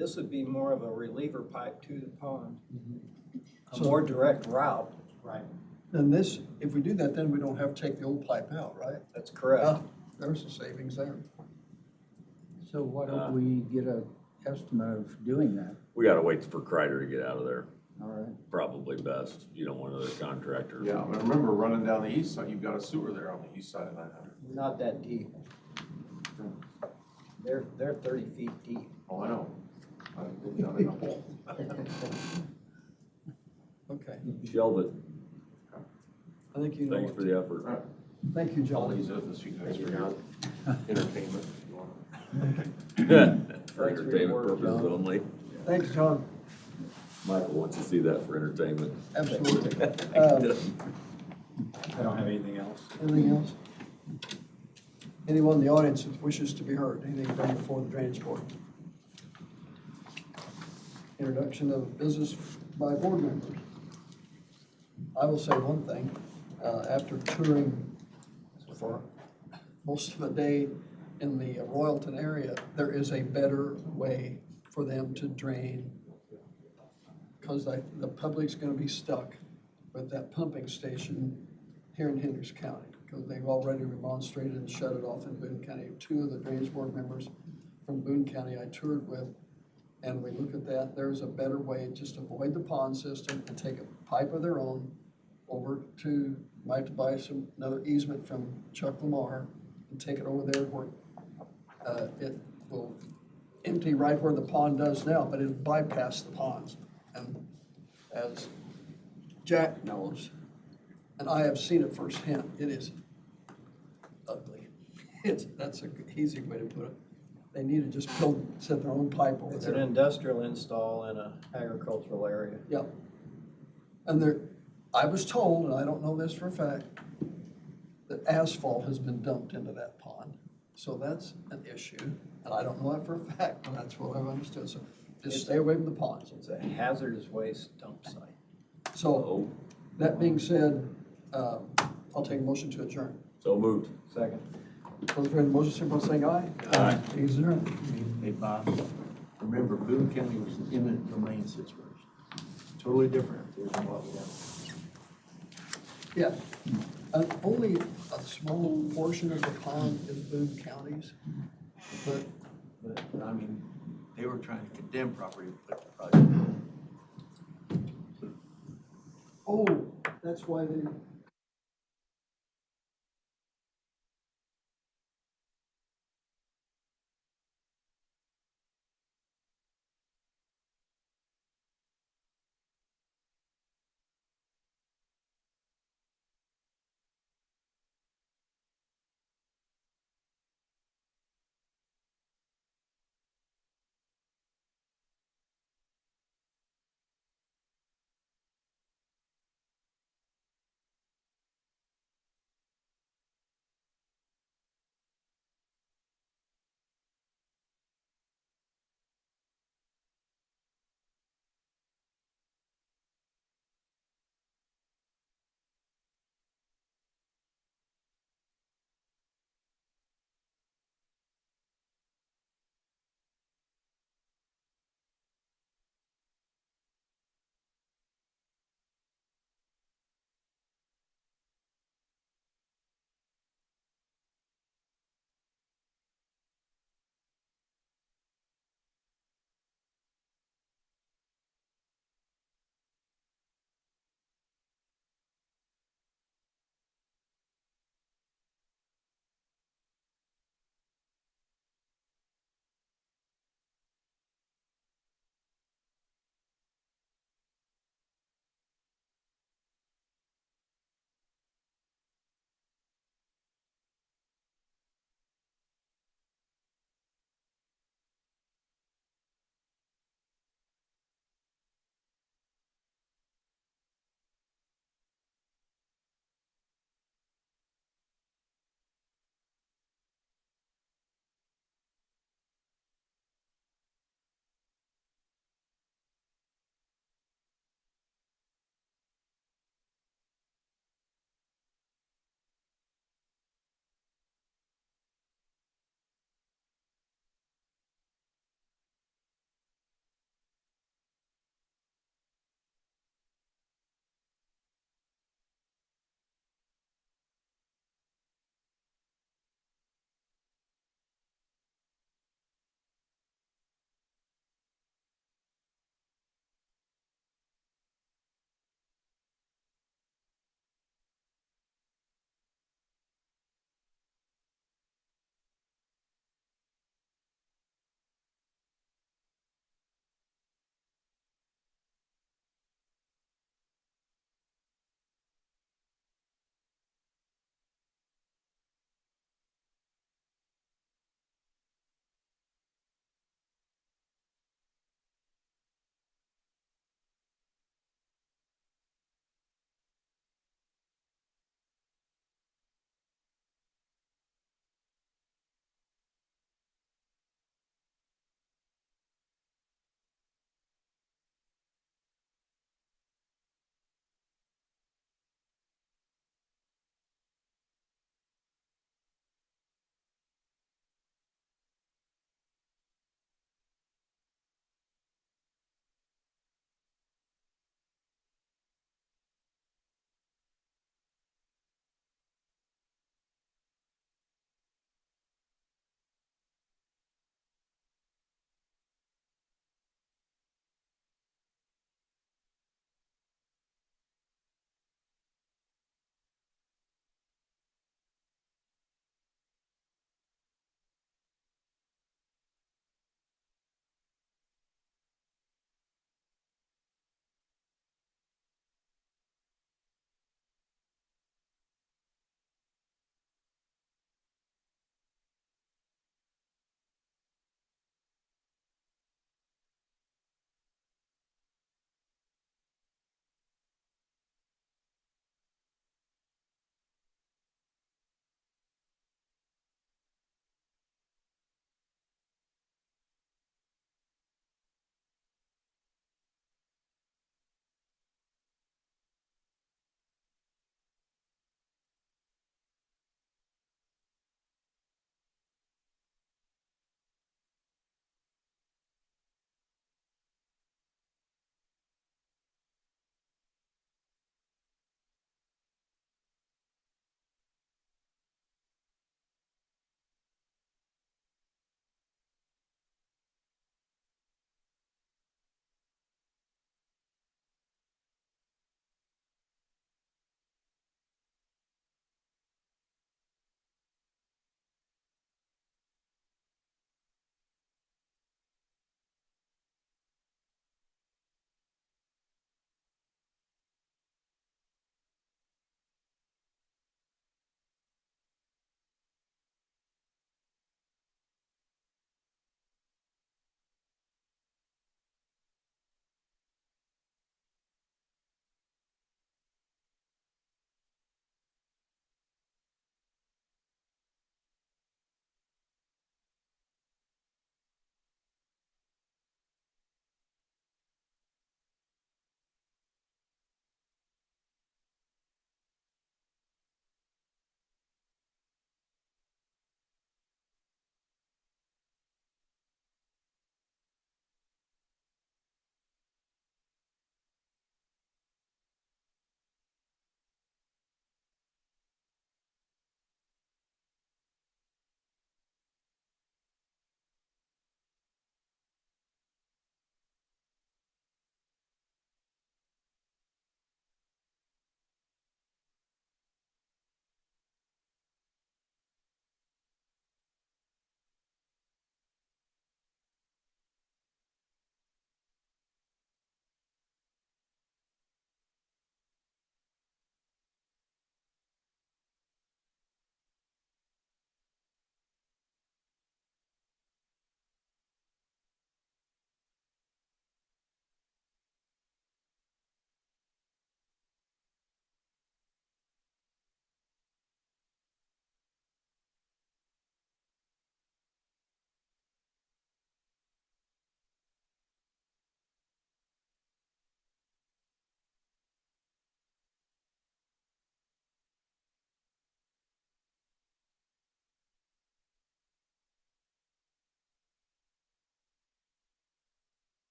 this would be more of a reliever pipe to the pond. A So- more direct route. Right. Then this, if we do that, then we don't have to take the old pipe out, right? That's correct. Ah, there's the savings there. So why don't we get a estimate of doing that? We gotta wait for Kreider to get out of there, All right. probably best. You don't want another contractor. Yeah, I remember running down the east side, you've got a sewer there on the east side of 900. Not that deep. They're 30 feet deep. Oh, I know. I've been down in a hole. Okay, Shelve it. I think you know Thanks what for the effort. All right. Thank you, All John. these others, you guys, for your entertainment, if you want. For Thanks for your entertainment work, purposes John. only. Thanks, John. Michael wants to see that for entertainment. Absolutely. I don't have anything else. Anything else? Anyone in the audience that wishes to be heard, anything to bring before the Drainage Board? Introduction of business by board members. I will say one thing, after touring for most of the day in the Royalton area, there is a better way for them to drain. Because the public's gonna be stuck with that pumping station here in Hendricks County, because they've already remonstrated and shut it off in Boone County. Two of the Drainage Board members from Boone County I toured with, and we look at that, there's a better way, just avoid the pond system and take a pipe of their own over to, might have to buy another easement from Chuck Lamar and take it over there where, it will empty right where the pond does now, but it'll bypass the ponds. And as Jack knows, and I have seen it firsthand, it is ugly. That's an easy way to put it. They need to just set their own pipe over It's an there. industrial install in an agricultural area. Yep. And I was told, and I don't know this for a fact, that asphalt has been dumped into that pond. So that's an issue, and I don't know that for a fact, but that's what I've understood. So just stay away from the ponds. It's a hazardous waste dump site. So, that being said, I'll take a motion to adjourn. So moved. Second. Those in favor of the motion, signify by saying aye. Aye. Meeting is adjourned. Hey, Bob, remember Boone County was an eminent domain situation. Totally different than what we have. Yeah, only a small portion of the pond is Boone County's, but But, I mean, they were trying to condemn property, but the project. oh, that's why they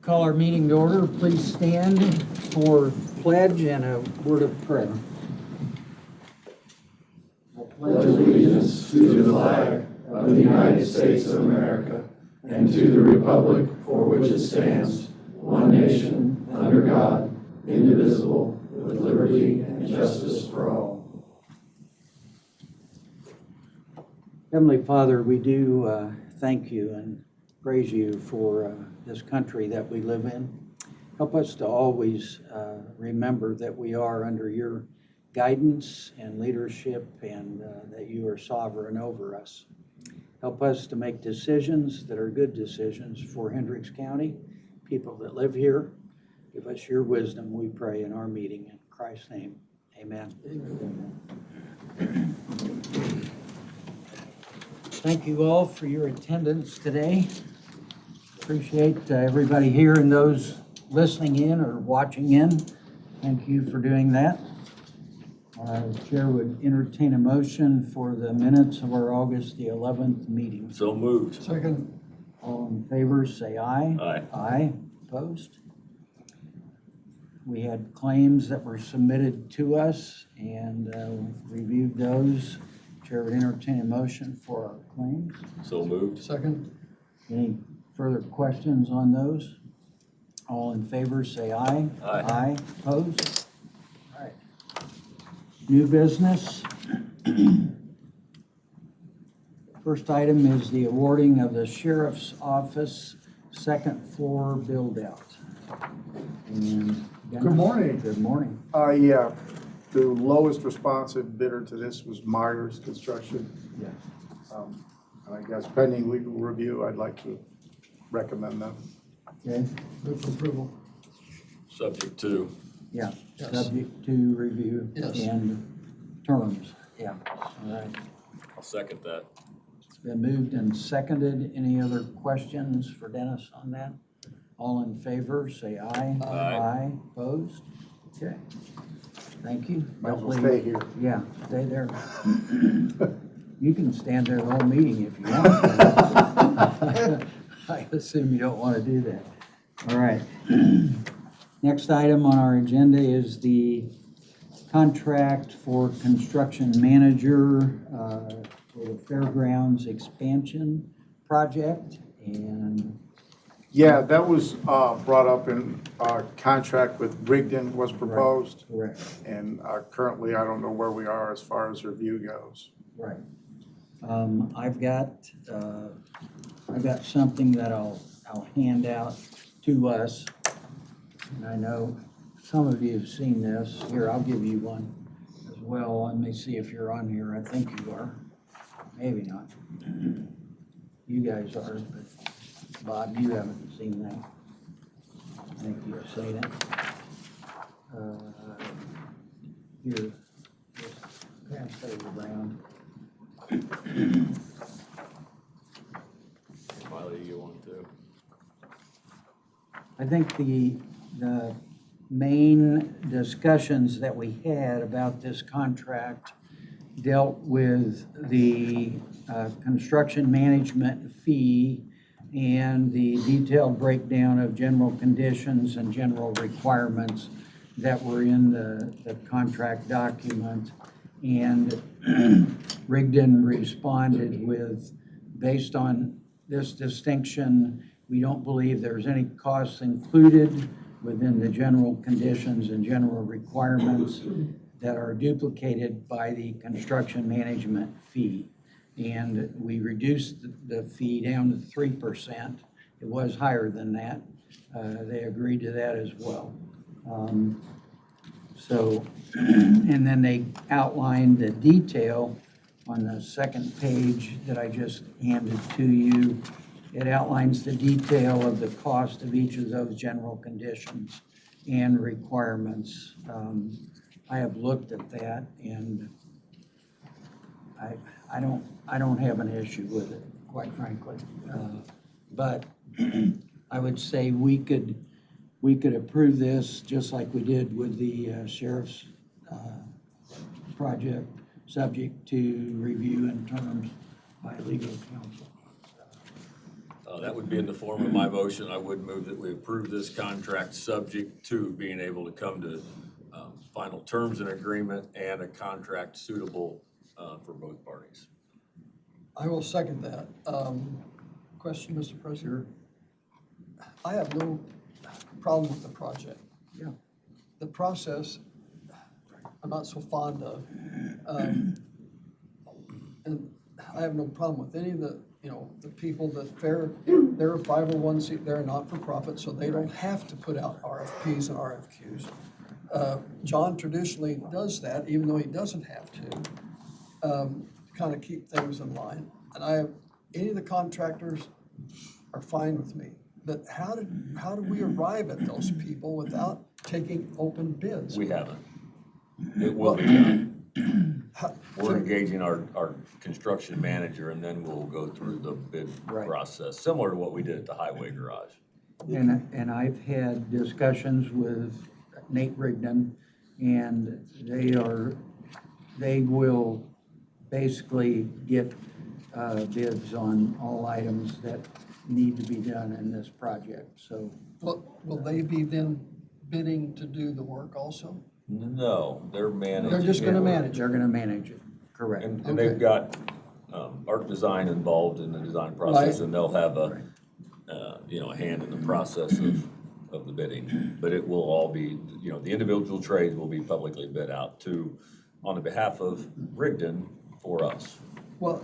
Call our meeting to order. Please stand for pledge and a word of prayer. Pledge allegiance to the flag of the United States of America and to the republic for which it stands, one nation, under God, indivisible, with liberty and justice for all. Heavenly Father, we do thank you and praise you for this country that we live in. Help us to always remember that we are under your guidance and leadership, and that you are sovereign over us. Help us to make decisions that are good decisions for Hendricks County, people that live here. Give us your wisdom, we pray, in our meeting. In Christ's name, amen. Thank you all for your attendance today. Appreciate everybody here and those listening in or watching in. Thank you for doing that. The chair would entertain a motion for the minutes of our August the 11th meeting. So moved. Second. All in favor, say aye. Aye. Aye. Opposed? We had claims that were submitted to us and reviewed those. Chair would entertain a motion for our claims. So moved. Second. Any further questions on those? All in favor, say aye. Aye. Aye. Opposed? All right. New business. First item is the awarding of the Sheriff's Office second floor build-out. And Dennis? Good morning. Good morning. Yeah, the lowest responsive bidder to this was Myers Construction. Yeah. And I guess pending legal review, I'd like to recommend them. Okay, Move for approval. Subject to. yeah, Yes. subject to review Yes. and terms, yeah, all right. I'll second that. It's been moved and seconded. Any other questions for Dennis on that? All in favor, say aye. Aye. Aye, opposed? Okay, thank you. Might as well Hopefully- stay here. Yeah, stay there. You can stand there the whole meeting if you want. I assume you don't want to do that. All right. Next item on our agenda is the contract for construction manager for the fairgrounds expansion project. And Yeah, that was brought up in our contract with Rigdon was proposed. correct, And currently, I don't know where we are as far as review goes. right. I've got something that I'll hand out to us. And I know some of you have seen this. Here, I'll give you one as well. Let me see if you're on here. I think you are. Maybe not. You guys are, but Bob, you haven't seen that. I think you've seen it. Here, just pass those around. Wiley, you want to? I think the main discussions that we had about this contract dealt with the construction management fee and the detailed breakdown of general conditions and general requirements that were in the contract document. And Rigdon responded with, based on this distinction, we don't believe there's any costs included within the general conditions and general requirements that are duplicated by the construction management fee. And we reduced the fee down to 3%. It was higher than that. They agreed to that as well. And then they outlined the detail on the second page that I just handed to you. It outlines the detail of the cost of each of those general conditions and requirements. I have looked at that, and I don't have an issue with it, quite frankly. But I would say we could approve this just like we did with the sheriff's project, subject to review and terms by legal counsel. That would be in the form of my motion. I would move that we approve this contract subject to being able to come to final terms and agreement and a contract suitable for both parties. I will second that. Question, Mr. President? I have no problem with the project. Yeah. The process, I'm not so fond of. And I have no problem with any of the, the people that they're a 501c, they're a not-for-profit, so they don't have to put out RFPs and RFQs. John traditionally does that, even though he doesn't have to, kind of keep things in line. And any of the contractors are fine with me. But how do we arrive at those people without taking open bids? We haven't. It will be done. We're engaging our construction manager, and then we'll go through the bid process, similar to what we did at the highway garage. And I've had discussions with Nate Rigdon, and they will basically get bids on all items that need to be done in this project, so. Will they be then bidding to do the work also? No, they're managing. They're just gonna manage it? They're gonna manage it, correct. And they've got Arc Design involved in the design process, Right. and they'll have a hand in the process of the bidding. But it will all be, the individual trades will be publicly bid out on the behalf of Rigdon for us. Well,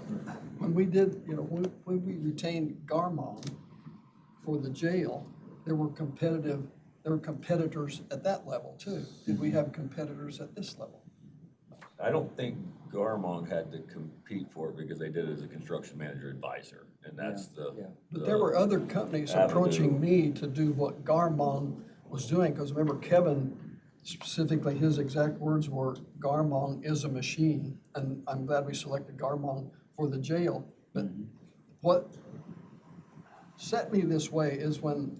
when we did, when we retained Garmong for the jail, there were competitors at that level too. Did we have competitors at this level? I don't think Garmong had to compete for it because they did it as a construction manager advisor, and that's But there were other companies approaching me to do what Garmong was doing, because remember Kevin, specifically his exact words were, Garmong is a machine, and I'm glad we selected Garmong for the jail. But what set me this way is when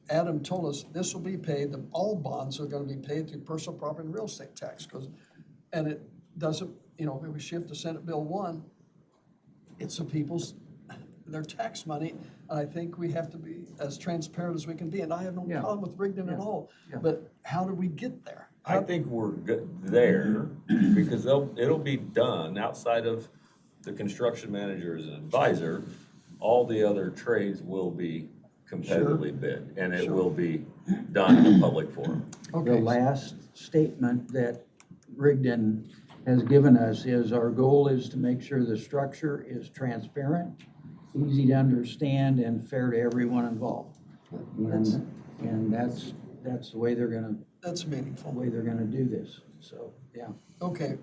Adam told us this will be paid, all bonds are gonna be paid through personal property and real estate tax, and it doesn't, if we shift to Senate Bill 1, it's the people's, their tax money, and I think we have to be as transparent as we can be, and I have no problem with Rigdon at all, but how do we get there? I think we're good there because it'll be done outside of the construction manager as an advisor. All the other trades will be competitively bid, and it will be done in a public forum. The last statement that Rigdon has given us is our goal is to make sure the structure is transparent, easy to understand, and fair to everyone involved. And that's the way they're gonna. That's meaningful. The way they're gonna do this, so, yeah. Okay.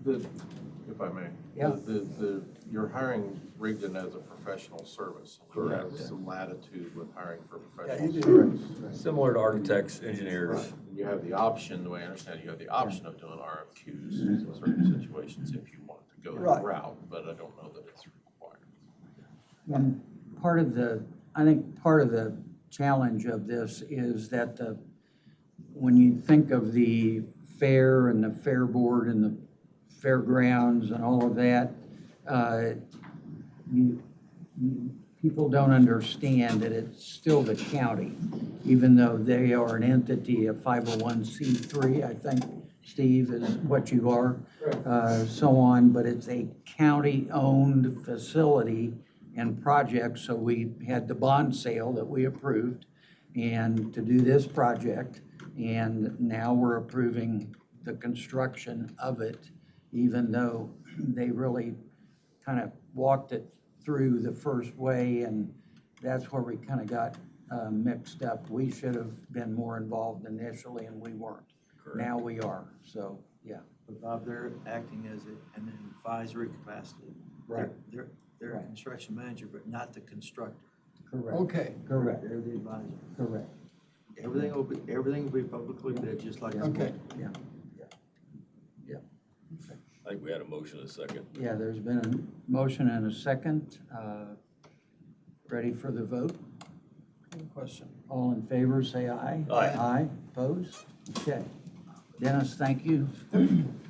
If I may. Yeah. You're hiring Rigdon as a professional service. We have Correct. some latitude with hiring for Yeah, professional you service. do. Similar to architects, engineers. You have the option, the way I understand it, you have the option of doing RFQs in certain situations if you want to go that route, but I don't know that it's required. And I think part of the challenge of this is that when you think of the fair and the fair board and the fairgrounds and all of that, people don't understand that it's still the county, even though they are an entity, a 501c3, I think, Steve, is what you are, so on, but it's a county-owned facility and project, so we had the bond sale that we approved and to do this project, and now we're approving the construction of it, even though they really kind of walked it through the first way, and that's where we kind of got mixed up. We should have been more involved initially, and we weren't. Correct. Now we are, so, yeah. But Bob, they're acting as an advisory capacity. Right. They're a construction manager, but not the constructor. Correct. Okay. Correct, They're the advisor. correct. Everything will be publicly bid, just like. Okay. Yeah. I think we had a motion and a second. Yeah, there's been a motion and a second. Ready for the vote? Good question. All in favor, say aye. Aye. Aye, opposed? Okay. Dennis, thank you.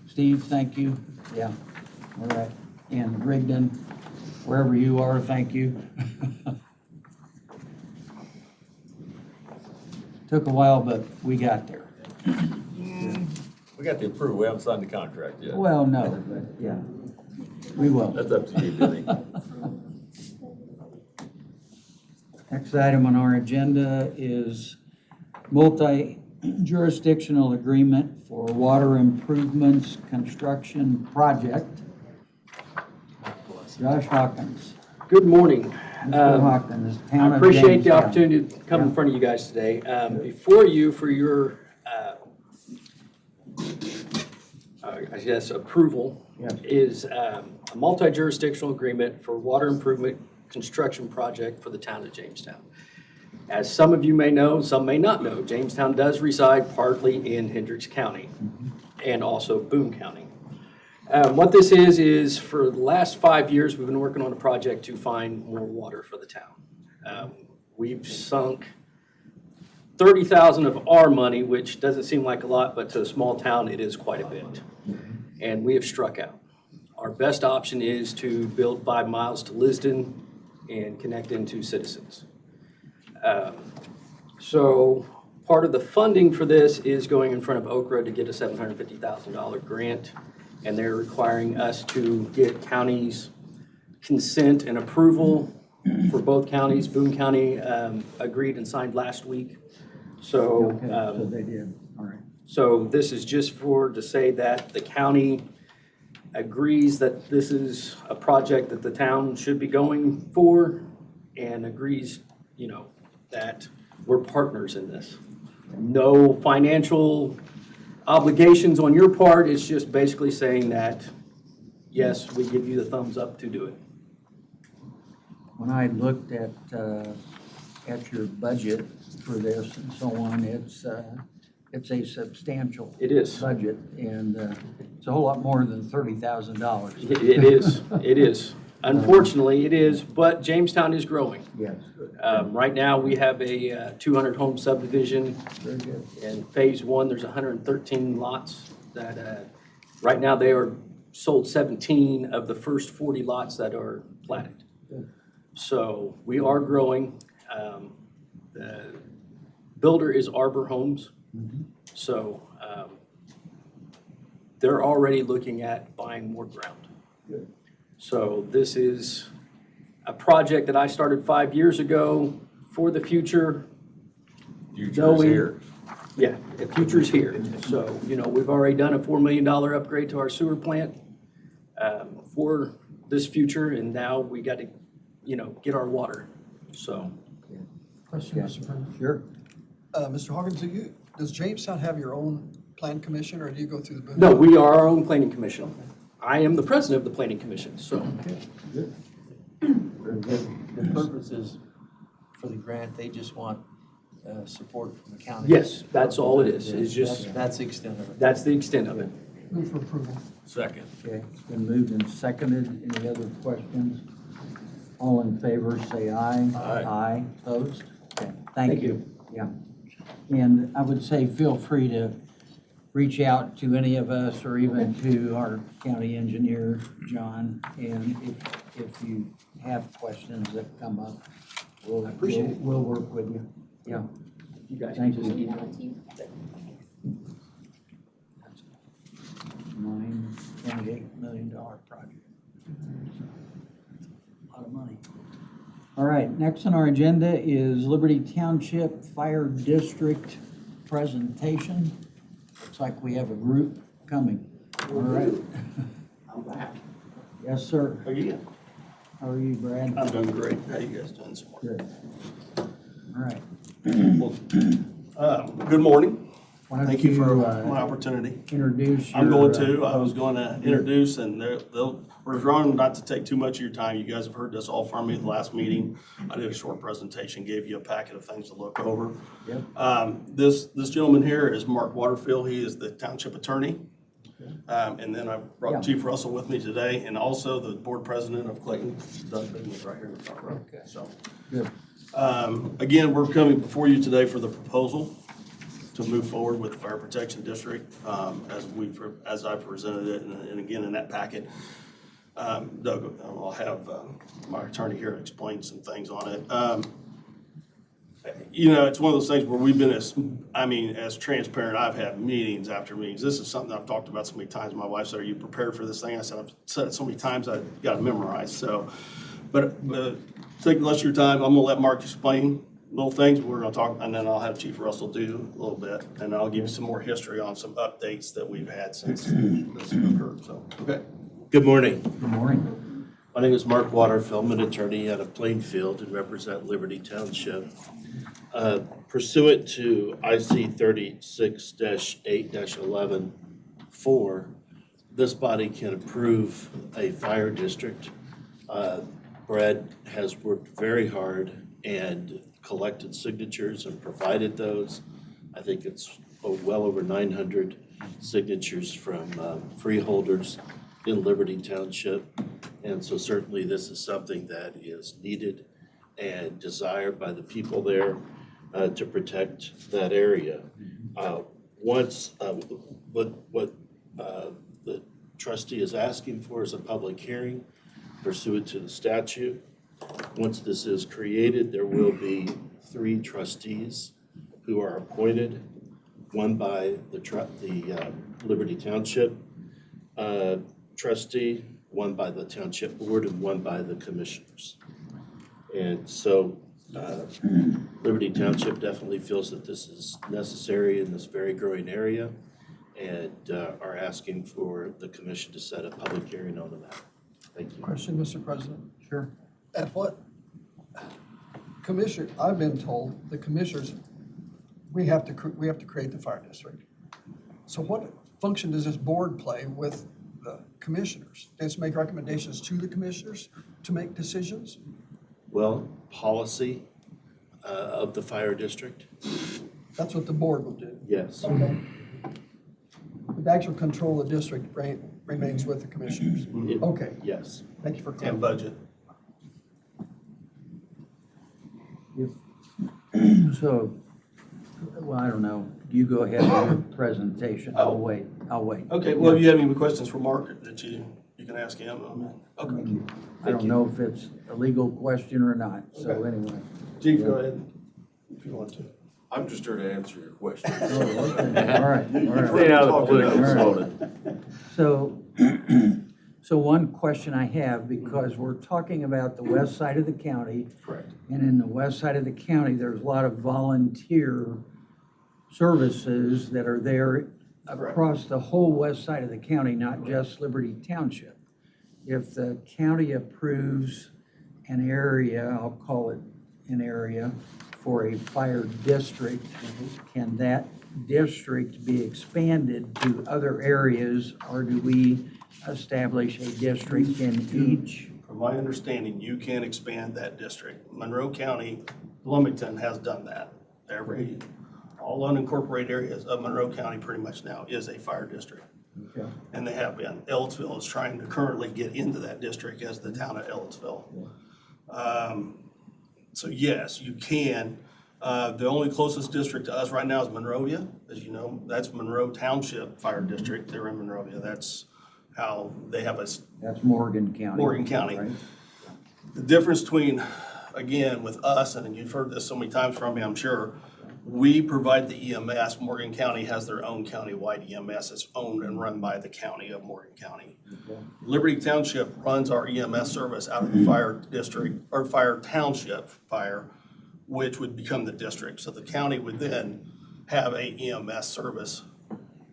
Steve, thank you. Yeah, all right. And Rigdon, wherever you are, thank you. Took a while, but we got there. We got the approval, we haven't signed the contract yet. Well, no, but yeah, we will. That's up to you, Billy. Next item on our agenda is multi-jurisdictional agreement for water improvements construction project. Josh Hawkins. Good morning. Mr. Hawkins, Town I of appreciate the Jamestown. opportunity to come in front of you guys today. Before you, for your, I guess, approval, Yeah. is a multi-jurisdictional agreement for water improvement construction project for the town of Jamestown. As some of you may know, some may not know, Jamestown does reside partly in Hendricks County and also Boone County. What this is for the last 5 years, we've been working on a project to find more water for the town. We've sunk $30,000 of our money, which doesn't seem like a lot, but to a small town, it is quite a bit. And we have struck out. Our best option is to build 5 miles to Lisden and connect into Citizens. So part of the funding for this is going in front of Okra to get a $750,000 grant. And they're requiring us to get counties' consent and approval for both counties. Boone County agreed and signed last week. So, Okay, so they did, all right. so this is just to say that the county agrees that this is a project that the town should be going for and agrees, that we're partners in this. No financial obligations on your part. It's just basically saying that, yes, we give you the thumbs up to do it. When I looked at your budget for this and so on, it's a substantial. It is. Budget, and it's a whole lot more than $30,000. It is. It is. Unfortunately, it is, but Jamestown is growing. Yes. Right now, we have a 200-home subdivision. Very good. In phase one, there's 113 lots that, right now, they are sold 17 of the first 40 lots that are platted. Good. So we are growing. The builder is Arbor Homes. So they're already looking at buying more ground. Good. So this is a project that I started 5 years ago for the future. Future is here. Yeah, the future's here. So, we've already done a $4 million upgrade to our sewer plant for this future, and now we got to, get our water, so. Question, Okay. Mr. President. Sure. Mr. Hawkins, does Jamestown have your own plan commission, or do you go through the Boone? No, we are our own planning commission. I am the president of the planning commission, so. Good. Very good. The purpose is for the grant, they just want support from the county. Yes, that's all it is. It's just, That's the extent of it. that's the extent of it. Move for approval. Second. Okay, it's been moved and seconded. Any other questions? All in favor, say aye. Aye. Aye, opposed? Okay, thank you. Yeah. And I would say feel free to reach out to any of us or even to our county engineer, John. And if you have questions that come up, we'll work with you. Yeah. You guys Thank can just you. email. $9.8 million project. A lot of money. All right, next on our agenda is Liberty Township Fire District presentation. Looks like we have a group coming. All right. I'm back. Yes, sir. How are you? How are you, Brad? I'm doing great. How you guys doing this morning? Good. All right. Good morning. Why don't Thank you for you, my opportunity. Introduce I'm your, going to, I was going to introduce, and we're trying not to take too much of your time. You guys have heard this all from me at the last meeting. I did a short presentation, gave you a packet of things to look over. Yep. This gentleman here is Mark Waterfield. He is the township attorney. And then I brought Yeah. Chief Russell with me today, and also the board president of Clayton, Doug Bigman, is right here in the front row. Okay. So, Good. again, we're coming before you today for the proposal to move forward with the fire protection district, as I presented it, and again, in that packet. Doug, I'll have my attorney here explain some things on it. You know, it's one of those things where we've been as transparent. I've had meetings after meetings. This is something I've talked about so many times. My wife said, "Are you prepared for this thing?" I said, "I've said it so many times, I got to memorize." So, but take less of your time. I'm gonna let Mark explain little things. We're gonna talk, and then I'll have Chief Russell do a little bit, and I'll give you some more history on some updates that we've had since this occurred. So, okay. Good morning. Good morning. My name is Mark Waterfield, I'm an attorney out of Plainfield and represent Liberty Township. Pursuant to IC 36-8-11-4, this body can approve a fire district. Brad has worked very hard and collected signatures and provided those. I think it's well over 900 signatures from freeholders in Liberty Township. And so certainly this is something that is needed and desired by the people there to protect that area. What the trustee is asking for is a public hearing pursuant to the statute. Once this is created, there will be 3 trustees who are appointed, one by the Liberty Township trustee, one by the township board, and one by the commissioners. And so Liberty Township definitely feels that this is necessary in this very growing area and are asking for the commission to set a public hearing on the matter. Thank you. Question, Mr. President. Sure. At what commissioner, I've been told the commissioners, we have to create the fire district. So what function does this board play with the commissioners? Does it make recommendations to the commissioners to make decisions? Well, policy of the fire district. That's what the board will do? Yes. Okay. But the actual control of the district remains with the commissioners? Okay. Yes. Thank you for And clarifying. budget. So, well, I don't know. You go ahead with your presentation. I'll wait. Okay, well, if you have any questions for Mark that you can ask him. Okay. I don't know if it's a legal question or not, so Okay. anyway. Chief, go ahead if you want to. I'm just here to answer your questions. Oh, okay. All right. Stay out of the political All right. zone. So one question I have, because we're talking about the west side of the county. Correct. And in the west side of the county, there's a lot of volunteer services that are there across the whole west side of the county, not just Liberty Township. If the county approves an area, I'll call it an area, for a fire district, can that district be expanded to other areas, or do we establish a district in each? From my understanding, you can expand that district. Monroe County, Bloomington has done that. All unincorporated areas of Monroe County pretty much now is a fire district. Okay. And they have been. Ellettsville is trying to currently get into that district as the town of Ellettsville. So yes, you can. The only closest district to us right now is Monrovia. As you know, that's Monroe Township Fire District. They're in Monrovia. That's how they have That's Morgan County. Morgan County. Right? The difference between, again, with us, and you've heard this so many times from me, I'm sure, we provide the EMS. Morgan County has their own countywide EMS. It's owned and run by the county of Morgan County. Okay. Liberty Township runs our EMS service out of the fire district, or fire township fire, which would become the district. So the county would then have a EMS service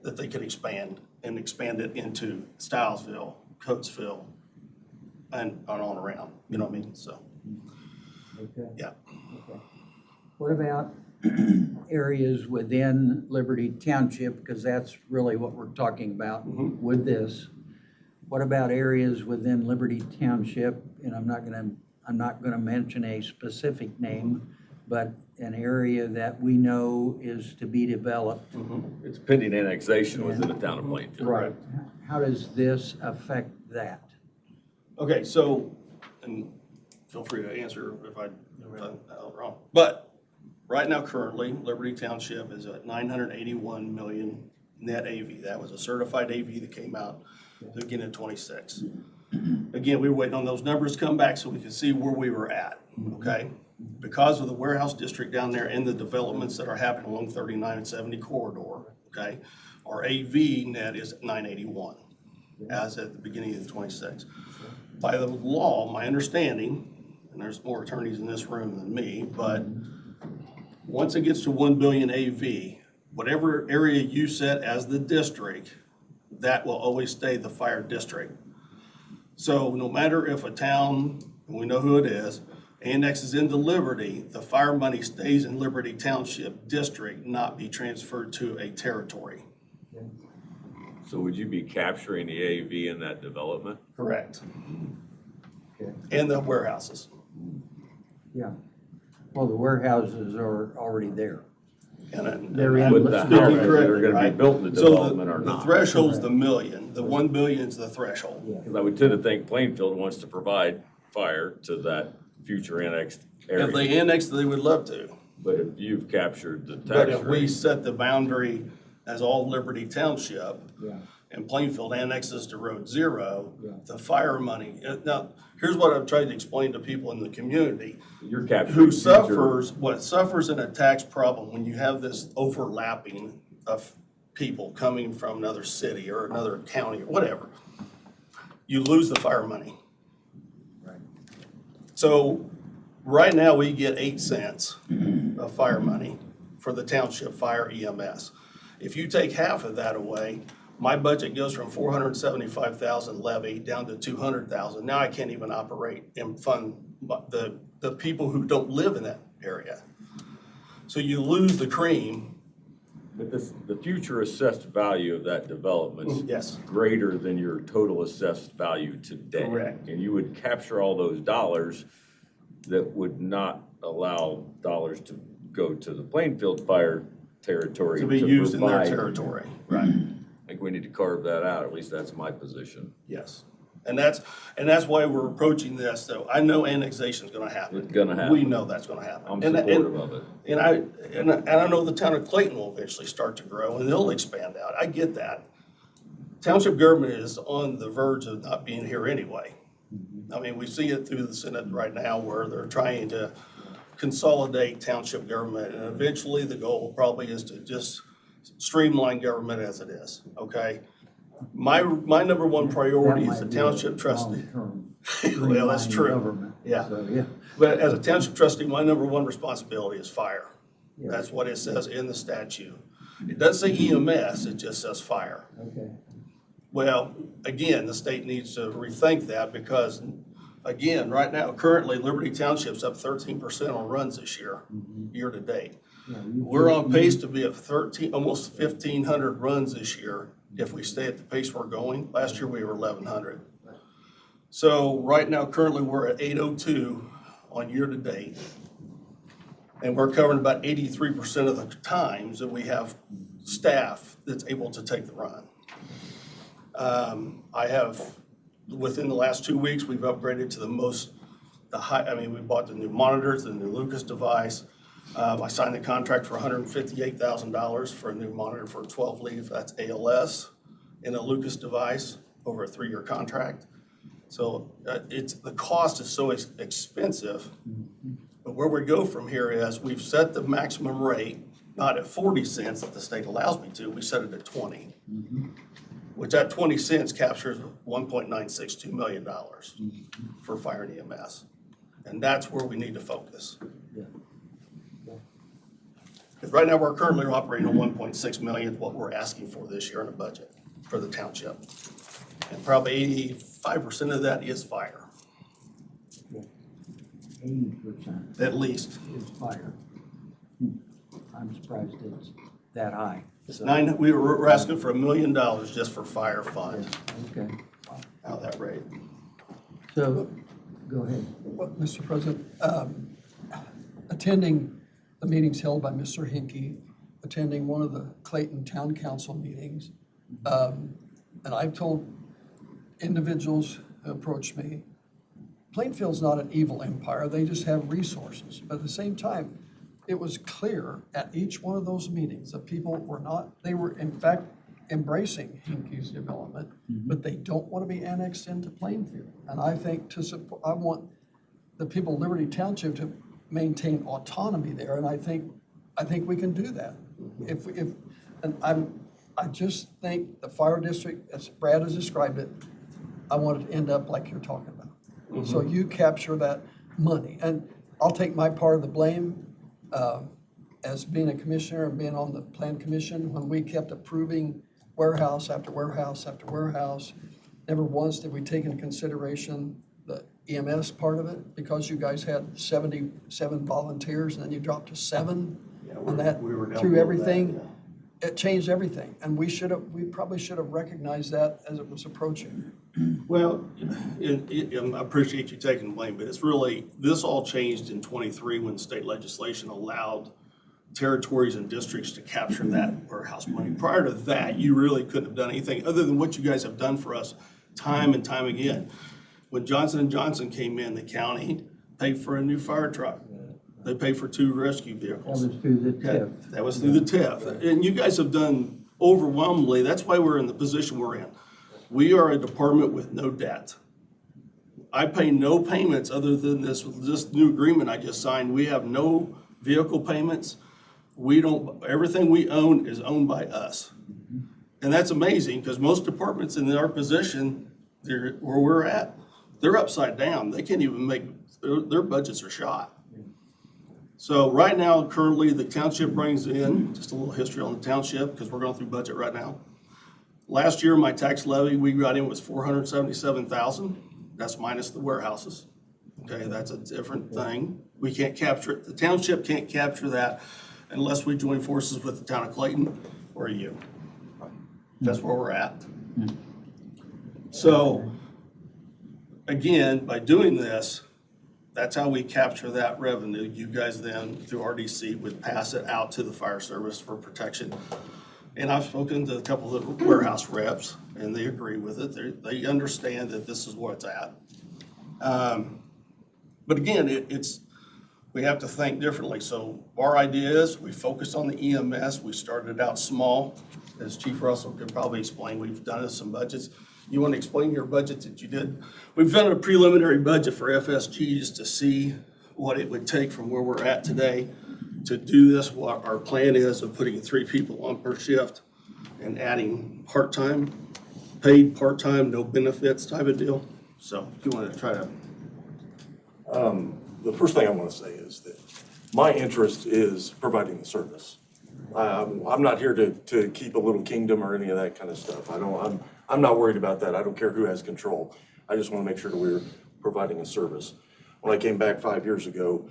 that they could expand it into Stylesville, Coatesville, and on around, you know what I mean? So, Okay. yeah. Okay. What about areas within Liberty Township, because that's really what we're talking about with this. What about areas within Liberty Township? And I'm not gonna mention a specific name, but an area that we know is to be developed. It's pending annexation within the town of Plainfield. Right. How does this affect that? Okay, so, and feel free to answer if I got wrong. But right now, currently, Liberty Township is at 981 million net AV. That was a certified AV that came out beginning of 26. Again, we were waiting on those numbers to come back so we could see where we were at, okay? because of the warehouse district down there and the developments that are happening along 39 and 70 corridor, okay, our AV net is 981 as at the beginning of the 26. By the law, my understanding, and there's more attorneys in this room than me, but once it gets to 1 billion AV, whatever area you set as the district, that will always stay the fire district. So no matter if a town, and we know who it is, annexes into Liberty, the fire money stays in Liberty Township District, not be transferred to a territory. So would you be capturing the AV in that development? Correct. Okay. And the warehouses. Yeah. Well, the warehouses are already there. And They're in With the the scenario. houses that are gonna be built in the development or The not? threshold's the million, the 1 billion's the threshold. Because I would tend to think Plainfield wants to provide fire to that future annexed area. If they annex, they would love to. But if you've captured the But tax if we rate, set the boundary as all Liberty Township, Yeah. and Plainfield annexes to Road Zero, Yeah. the fire money, now, here's what I've tried to explain to people in the community. you're capturing Who future. suffers, what suffers in a tax problem when you have this overlapping of people coming from another city or another county or whatever, you lose the fire money. Right. So, right now, we get 8 cents of fire money for the township fire EMS. If you take half of that away, my budget goes from 475,000 levy down to 200,000. Now I can't even operate and fund the people who don't live in that area. So you lose the cream. But the future assessed value of that development's Yes. greater than your total assessed value today. Correct. And you would capture all those dollars that would not allow dollars to go to the Plainfield fire territory. To be used in their provide- territory, right? I think we need to carve that out, at least that's my position. Yes. And that's why we're approaching this, though. I know annexation's gonna happen. It's gonna happen. We know that's gonna happen. I'm And- supportive of it. And I know the town of Clayton will eventually start to grow and they'll expand out. I get that. Township government is on the verge of not being here anyway. I mean, we see it through the Senate right now where they're trying to consolidate township government, and eventually the goal probably is to just streamline government as it is, okay? My number one priority That as a might be township trustee. long-term Well, that's true. government. Yeah. So, yeah. But as a township trustee, my number one responsibility is fire. Yeah. That's what it says in the statute. It doesn't say EMS, it just says fire. Okay. Well, again, the state needs to rethink that because, again, right now, currently Liberty Township's up 13% on runs this year, year to date. Yeah, We're on pace to be at almost 1,500 runs this year if we stay at the pace we're going. Last year, we were 1,100. So right now, currently, we're at 802 on year to date. And we're covering about 83% of the times that we have staff that's able to take the run. Within the last 2 weeks, we've upgraded to we bought the new monitors, the new Lucas device. I signed the contract for $158,000 for a new monitor for 12 leaf, that's ALS, and a Lucas device over a 3-year contract. So the cost is so expensive. But where we go from here is we've set the maximum rate, not at 40 cents that the state allows me to, we set it at 20. Which that 20 cents captures $1.962 million for fire and EMS. And that's where we need to focus. Yeah. Because right now, we're currently operating on 1.6 million, what we're asking for this year in a budget for the township. And probably 85% of that is fire, 80% at least. is fire. I'm surprised it's that high. So, We're asking for $1 million just for fire fund, okay. out of that rate. So, go ahead. Well, Mr. President, attending the meetings held by Mr. Hinkie, attending one of the Clayton Town Council meetings, and I've told individuals who approached me, Plainfield's not an evil empire, they just have resources. But at the same time, it was clear at each one of those meetings that people were not, they were in fact embracing Hinkie's development, but they don't want to be annexed into Plainfield. And I think I want the people of Liberty Township to maintain autonomy there, and I think we can do that. I just think the fire district, as Brad has described it, I want it to end up like you're talking about. So you capture that money, and I'll take my part of the blame, as being a commissioner and being on the plan commission, when we kept approving warehouse after warehouse after warehouse. Never once did we take into consideration the EMS part of it, because you guys had 77 volunteers and then you dropped to 7. And that, we were down through below everything, that, it changed everything. And we probably should have recognized that as it was approaching. Well, I appreciate you taking the blame, but it's really, this all changed in '23 when state legislation allowed territories and districts to capture that warehouse money. Prior to that, you really couldn't have done anything other than what you guys have done for us time and time again. When Johnson & Johnson came in, the county paid for a new fire truck. They paid for 2 rescue vehicles. That was through the TIF. That was through the TIF. And you guys have done overwhelmingly, that's why we're in the position we're in. We are a department with no debt. I pay no payments other than this new agreement I just signed. We have no vehicle payments. Everything we own is owned by us. And that's amazing, because most departments in our position, where we're at, they're upside down. They can't even their budgets are shot. So right now, currently, the township brings in, just a little history on the township, because we're going through budget right now. Last year, my tax levy we got in was $477,000. That's minus the warehouses. Okay, that's a different thing. We can't capture it. The township can't capture that unless we join forces with the town of Clayton or you. That's where we're at. So, again, by doing this, that's how we capture that revenue. You guys then, through RDC, would pass it out to the fire service for protection. And I've spoken to a couple of the warehouse reps, and they agree with it. They understand that this is where it's at. But again, we have to think differently. So our idea is we focused on the EMS. We started out small. As Chief Russell could probably explain, we've done some budgets. You want to explain your budget that you did? We've done a preliminary budget for FSGs to see what it would take from where we're at today to do this. What our plan is of putting 3 people on per shift and adding part-time, paid part-time, no benefits type of deal. So if you want to try to. The first thing I want to say is that my interest is providing the service. I'm not here to keep a little kingdom or any of that kind of stuff. I'm not worried about that. I don't care who has control. I just want to make sure that we're providing a service. When I came back 5 years ago,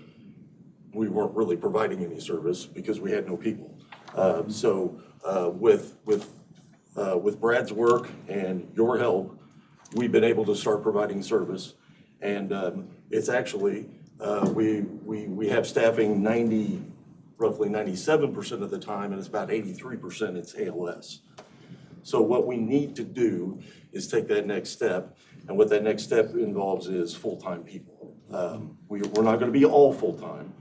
we weren't really providing any service because we had no people. With Brad's work and your help, we've been able to start providing service. And it's actually, we have staffing roughly 97% of the time, and it's about 83% it's ALS. So what we need to do is take that next step, and what that next step involves is full-time people. We're not going to be all full-time.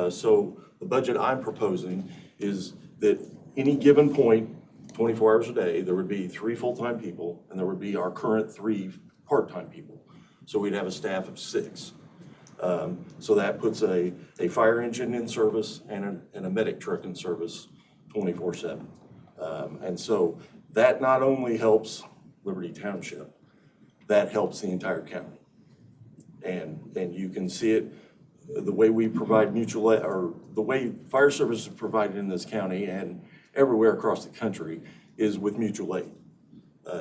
So the budget I'm proposing is that any given point, 24 hours a day, there would be 3 full-time people, and there would be our current 3 part-time people. So we'd have a staff of 6. So that puts a fire engine in service and a medic truck in service 24/7. And so that not only helps Liberty Township, that helps the entire county. And you can see it, the way we provide mutual aid, or the way fire services are provided in this county and everywhere across the country is with mutual aid.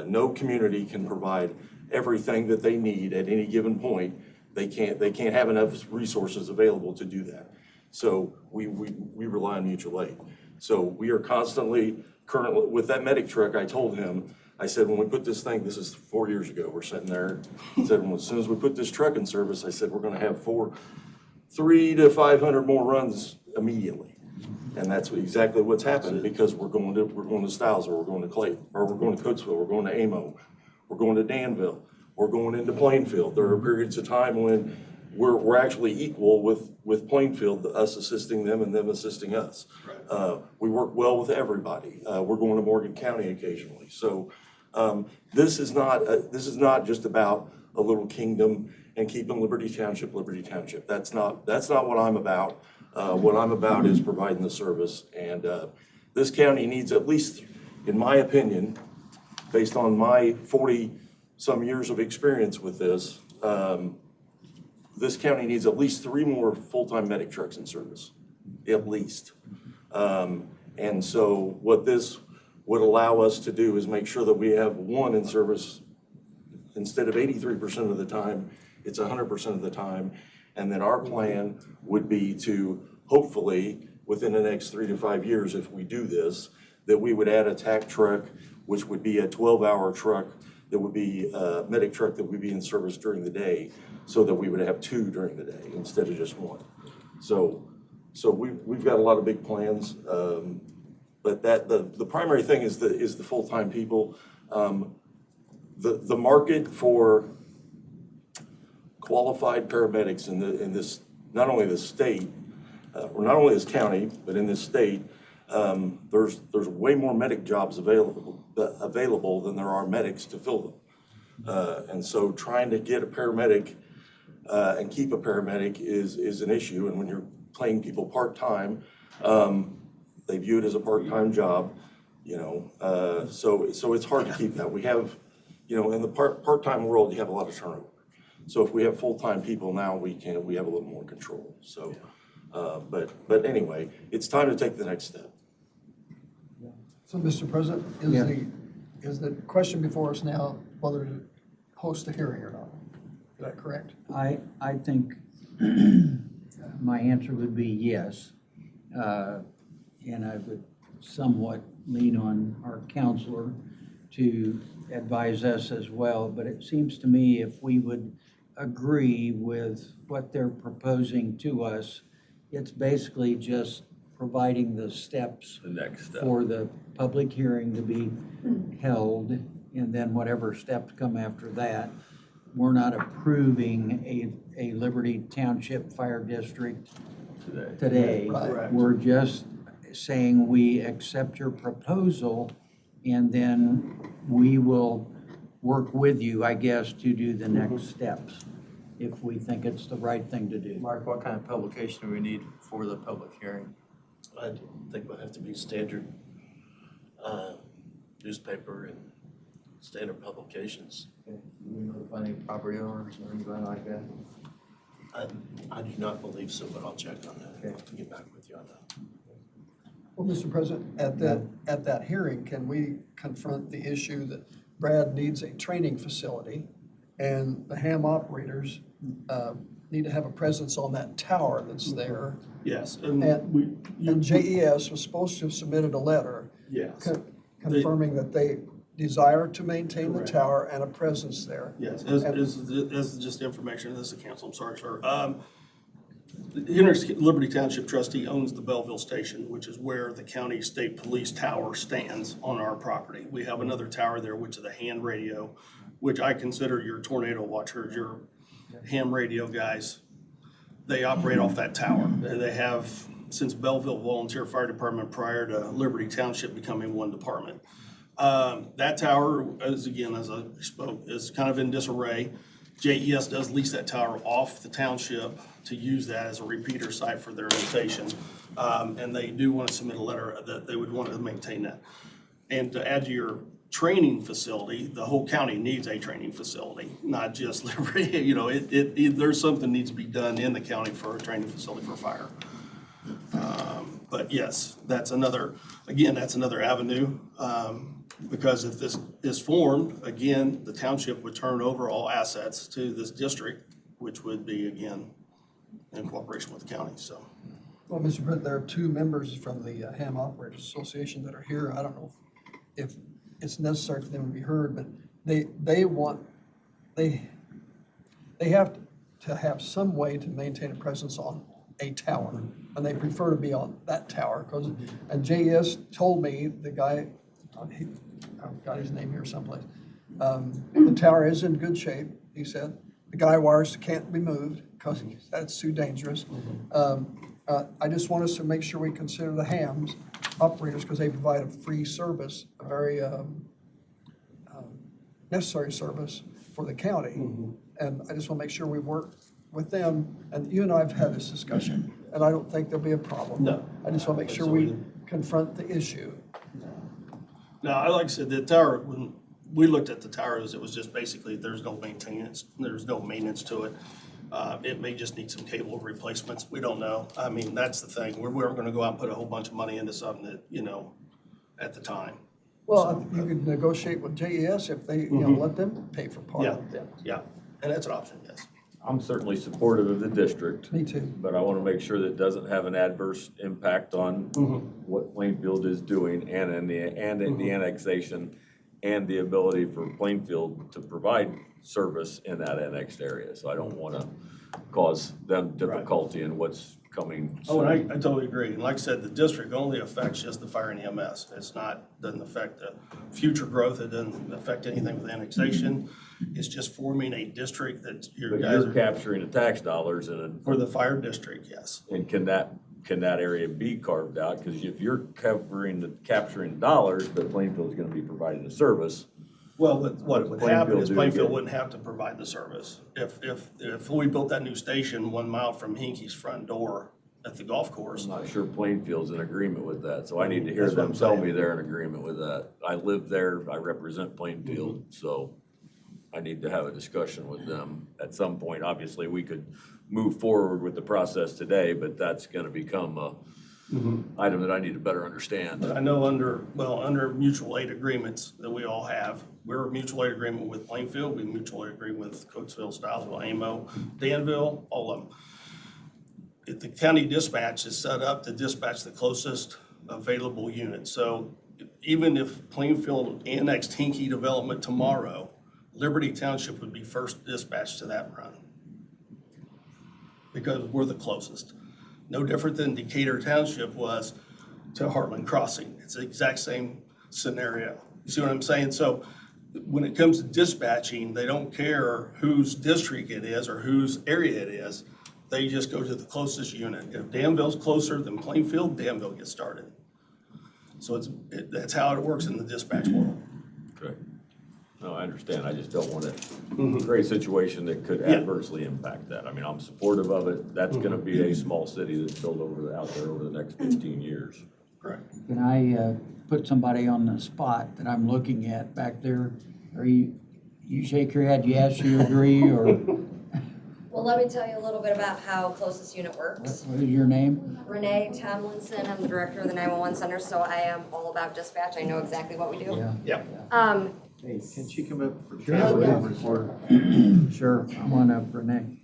No community can provide everything that they need at any given point. They can't have enough resources available to do that. So we rely on mutual aid. So we are constantly, currently, with that medic truck, I told him, I said, when we put this thing, this is 4 years ago, we're sitting there, I said, well, as soon as we put this truck in service, I said, we're gonna have 300 to 500 more runs immediately. And that's exactly what's happened, because we're going to Stiles, or we're going to Clayton, or we're going to Coatesville, we're going to Amo, we're going to Danville, we're going into Plainfield. There are periods of time when we're actually equal with Plainfield, us assisting them and them assisting us. We work well with everybody. We're going to Morgan County occasionally. So this is not just about a little kingdom and keeping Liberty Township, Liberty Township. That's not what I'm about. What I'm about is providing the service. And this county needs at least, in my opinion, based on my 40-some years of experience with this, this county needs at least 3 more full-time medic trucks in service, at least. And so what this would allow us to do is make sure that we have 1 in service instead of 83% of the time, it's 100% of the time. And then our plan would be to hopefully, within the next 3 to 5 years, if we do this, that we would add a TAC truck, which would be a 12-hour truck, that would be a medic truck that would be in service during the day, so that we would have 2 during the day instead of just 1. So we've got a lot of big plans, but the primary thing is the full-time people. The market for qualified paramedics in this, not only this state, or not only this county, but in this state, there's way more medic jobs available than there are medics to fill them. And so trying to get a paramedic and keep a paramedic is an issue. And when you're paying people part-time, they view it as a part-time job, so it's hard to keep that. We have, in the part-time world, you have a lot of turnover. So if we have full-time people now, we have a little more control. So, but anyway, it's time to take the next step. So, Mr. President, is the question before us now whether to host a hearing or not? Is that correct? I think my answer would be yes. And I would somewhat lean on our counselor to advise us as well. But it seems to me if we would agree with what they're proposing to us, it's basically just providing the steps The next step. for the public hearing to be held, and then whatever steps come after that. We're not approving a Liberty Township Fire District today. Right. We're just saying we accept your proposal, and then we will work with you, I guess, to do the next steps, if we think it's the right thing to do. Mark, what kind of publication do we need for the public hearing? I think we'll have to be standard newspaper and standard publications. Okay. Do we notify any property owners or anybody like that? I do not believe so, but I'll check on that. Okay. I'll have to get back with you on that. Well, Mr. President, at that hearing, can we confront the issue that Brad needs a training facility and the ham operators need to have a presence on that tower that's there? Yes, And JES was supposed to have submitted a letter yes. confirming that they desire to maintain the Correct. tower and a presence there. Yes, as just information, this is the council, I'm sorry, sir. Hendricks Liberty Township trustee owns the Belleville Station, which is where the county state police tower stands on our property. We have another tower there, which is the hand radio, which I consider your tornado watchers, your ham radio guys. They operate off that tower. They have since Belleville Volunteer Fire Department prior to Liberty Township becoming one department. That tower, as I spoke, is kind of in disarray. JES does lease that tower off the township to use that as a repeater site for their station. And they do want to submit a letter that they would want to maintain that. And to add to your training facility, the whole county needs a training facility, not just Liberty. There's something needs to be done in the county for a training facility for fire. But yes, that's another avenue. Because if this is formed, again, the township would turn over all assets to this district, which would be, again, in cooperation with the county, so. Well, Mr. President, there are 2 members from the Ham Operators Association that are here. I don't know if it's necessary for them to be heard, but they have to have some way to maintain a presence on a tower, and they prefer to be on that tower. And JES told me, the guy, I've got his name here someplace, the tower is in good shape, he said. The guy wires can't be moved because that's too dangerous. I just want us to make sure we consider the hams operators because they provide a free service, a very necessary service for the county. And I just want to make sure we work with them, and you and I have had this discussion, and I don't think there'll be a problem. No. I just want to make sure we confront the issue. No, I like I said, the tower, when we looked at the towers, it was just basically, there's no maintenance to it. It may just need some cable replacements. We don't know. I mean, that's the thing. We weren't gonna go out and put a whole bunch of money into something that, at the time. Well, you could negotiate with JES if they, let them pay for part of it. Yeah, and that's an option, yes. I'm certainly supportive of the district. Me too. But I want to make sure that it doesn't have an adverse impact on what Plainfield is doing and in the annexation and the ability for Plainfield to provide service in that annexed area. So I don't want to cause them difficulty in what's coming soon. Oh, and I totally agree. And like I said, the district only affects just the fire and EMS. Doesn't affect the future growth. It doesn't affect anything with annexation. It's just forming a district that But you're capturing the tax dollars for the fire district, yes. And can that area be carved out? Because if you're capturing dollars, but Plainfield's going to be providing the service. Well, what would happen is Plainfield do? wouldn't have to provide the service. If we built that new station 1 mile from Hinkey's front door at the golf course. I'm not sure Plainfield's in agreement with that, so I need to hear That's what them I'm tell saying. me they're in agreement with that. I live there, I represent Plainfield, so I need to have a discussion with them at some point. Obviously, we could move forward with the process today, but that's gonna become a item that I need to better understand. But I know under mutual aid agreements that we all have, we're a mutual aid agreement with Plainfield, we mutual aid agreement with Coatesville, Stylesville, Amo, Danville, all of them. If the county dispatch is set up to dispatch the closest available unit. So even if Plainfield annexed Hinkey development tomorrow, Liberty Township would be first dispatched to that run. Because we're the closest. No different than Decatur Township was to Heartland Crossing. It's the exact same scenario. You see what I'm saying? So when it comes to dispatching, they don't care whose district it is or whose area it is. They just go to the closest unit. If Danville's closer than Plainfield, Danville gets started. So that's how it works in the dispatch world. Okay. No, I understand. I just don't want to create a situation that could adversely impact that. I mean, I'm supportive of it. That's going to be a small city that's built out there over the next 15 years. Correct. Can I put somebody on the spot that I'm looking at back there? Are you shake your head, yes, you agree, or Well, let me tell you a little bit about how closest unit works. what is your name? Renee Tomlinson, I'm the director of the 911 center, so I am all about dispatch. I know exactly what we do. Yeah. Hey, can she come up for Sure. camera report? Sure, come on up, Renee.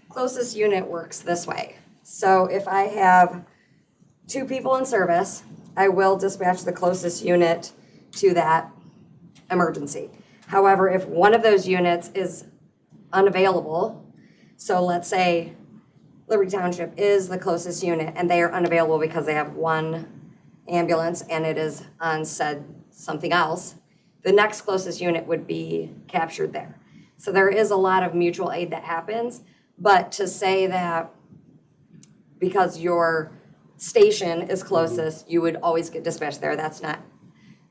Closest unit works this way. So if I have 2 people in service, I will dispatch the closest unit to that emergency. However, if one of those units is unavailable, so let's say Liberty Township is the closest unit and they are unavailable because they have 1 ambulance and it is on said something else, the next closest unit would be captured there. So there is a lot of mutual aid that happens, but to say that because your station is closest, you would always get dispatched there, that's not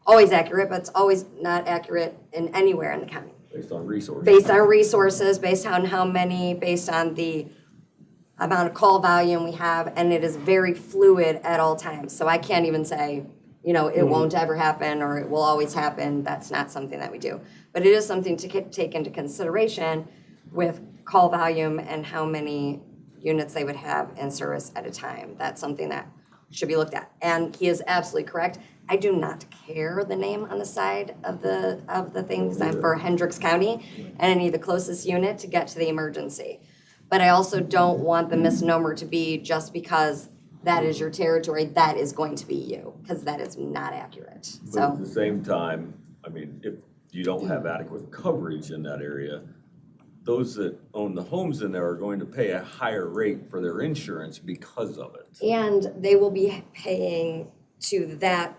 always accurate, but it's always not accurate in anywhere in the county. Based on resources. Based on resources, based on how many, based on the amount of call volume we have, and it is very fluid at all times. So I can't even say, it won't ever happen or it will always happen. That's not something that we do. But it is something to take into consideration with call volume and how many units they would have in service at a time. That's something that should be looked at. And he is absolutely correct. I do not care the name on the side of the thing because I'm for Hendricks County and I need the closest unit to get to the emergency. But I also don't want the misnomer to be just because that is your territory, that is going to be you, because that is not accurate. But So at the same time, I mean, if you don't have adequate coverage in that area, those that own the homes in there are going to pay a higher rate for their insurance because of it. and they will be paying to that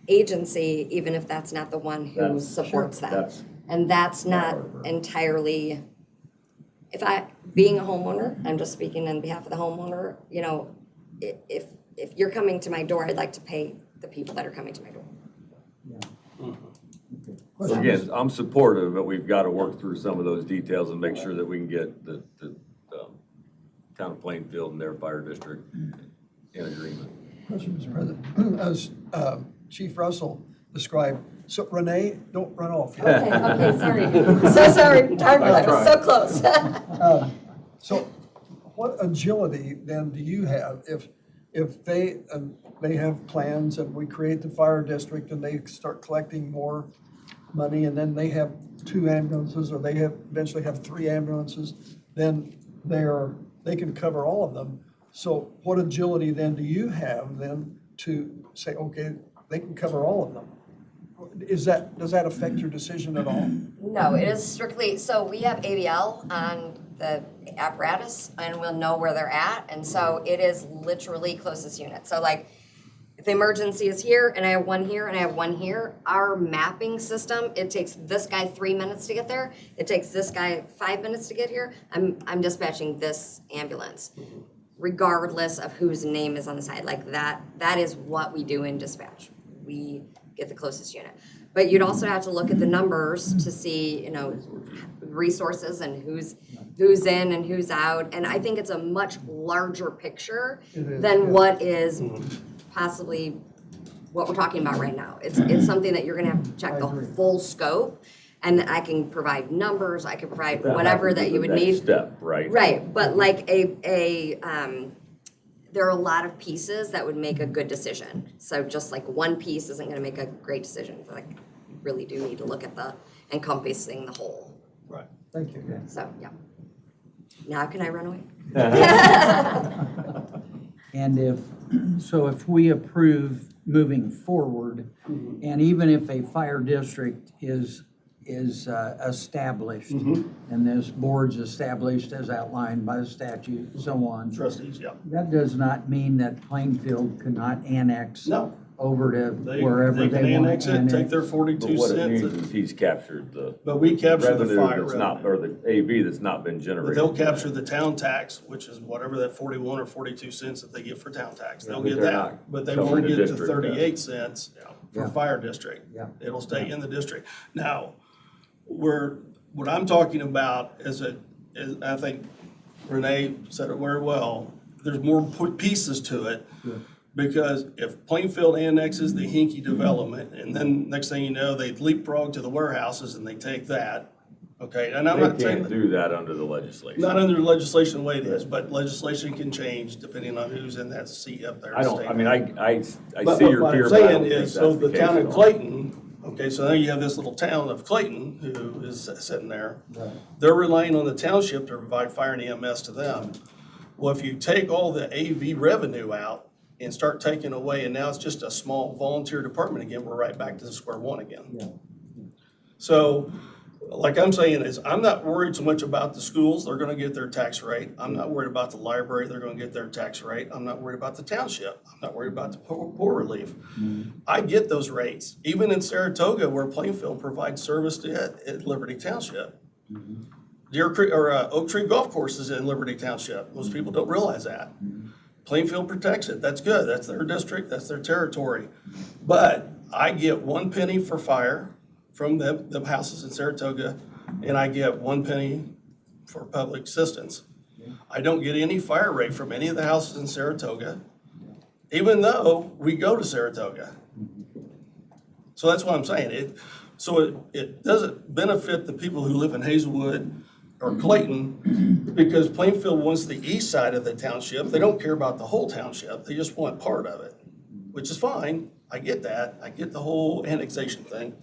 agency, even if that's not the one who That's- supports them. That's And that's not entirely, being a homeowner, I'm just speaking on behalf of the homeowner, if you're coming to my door, I'd like to pay the people that are coming to my door. So again, I'm supportive, but we've got to work through some of those details and make sure that we can get the town of Plainfield and their fire district in agreement. Question, Mr. President. As Chief Russell described, so Renee, don't run off. Okay, sorry. So sorry, I was so close. So what agility then do you have if they have plans and we create the fire district and they start collecting more money and then they have 2 ambulances or they eventually have 3 ambulances, then they can cover all of them. So what agility then do you have then to say, okay, they can cover all of them? Does that affect your decision at all? No, it is strictly, so we have ABL on the apparatus and we'll know where they're at. And so it is literally closest unit. So like if the emergency is here and I have one here and I have one here, our mapping system, it takes this guy 3 minutes to get there. It takes this guy 5 minutes to get here. I'm dispatching this ambulance, regardless of whose name is on the side. Like that is what we do in dispatch. We get the closest unit. But you'd also have to look at the numbers to see, resources and who's in and who's out. And I think it's a much larger picture than what is possibly what we're talking about right now. It's something that you're gonna have to check the full scope. And I can provide numbers, I can provide whatever that you would need. Step, right? Right, but like there are a lot of pieces that would make a good decision. So just like one piece isn't gonna make a great decision. Like, you really do need to look at the encompassing the whole. Right. Thank you. So, yeah. Now can I run away? And if we approve moving forward, and even if a fire district is established, and this board's established as outlined by the statute, and so on. Trustees, yeah. That does not mean that Plainfield could not annex No. over to They wherever can they want annex to it, annex. take their 42 But what it cents. means is he's captured the But we capture the revenue fire that's not, revenue. or the AV that's not been But generated. they'll capture the town tax, which is whatever that 41 or 42 cents that they get for town tax. They'll But get they're that. not But they covering won't the get to district, 38 cents for Yeah. fire district. Yeah. It'll stay in the district. Now, what I'm talking about is I think Renee said it very well, there's more pieces to it. Because if Plainfield annexes the Hinkie development, and then next thing you know, they leapfrog to the warehouses and they take that, okay? And I'm They not saying, can't do that under the legislation. not under legislation the way it is, but legislation can change depending on who's in that seat up there. I don't, I mean, I see But your what fear, I'm but I saying don't think is, that's so the the case town at of all. Clayton, okay, so now you have this little town of Clayton who is sitting there. They're relying on the township to provide fire and EMS to them. Well, if you take all the AV revenue out and start taking away, and now it's just a small volunteer department again, we're right back to the square one again. So, like I'm saying is, I'm not worried so much about the schools, they're gonna get their tax rate. I'm not worried about the library, they're gonna get their tax rate. I'm not worried about the township, I'm not worried about the poor relief. I get those rates, even in Saratoga where Plainfield provides service to it at Liberty Township. Deer Creek, or Oak Tree Golf Course is in Liberty Township, most people don't realize that. Plainfield protects it, that's good, that's their district, that's their territory. But I get 1 penny for fire from the houses in Saratoga, and I get 1 penny for public assistance. I don't get any fire rate from any of the houses in Saratoga, even though we go to Saratoga. So that's what I'm saying, it doesn't benefit the people who live in Hazelwood or Clayton, because Plainfield wants the east side of the township. They don't care about the whole township. They just want part of it, which is fine. I get that. I get the whole annexation thing.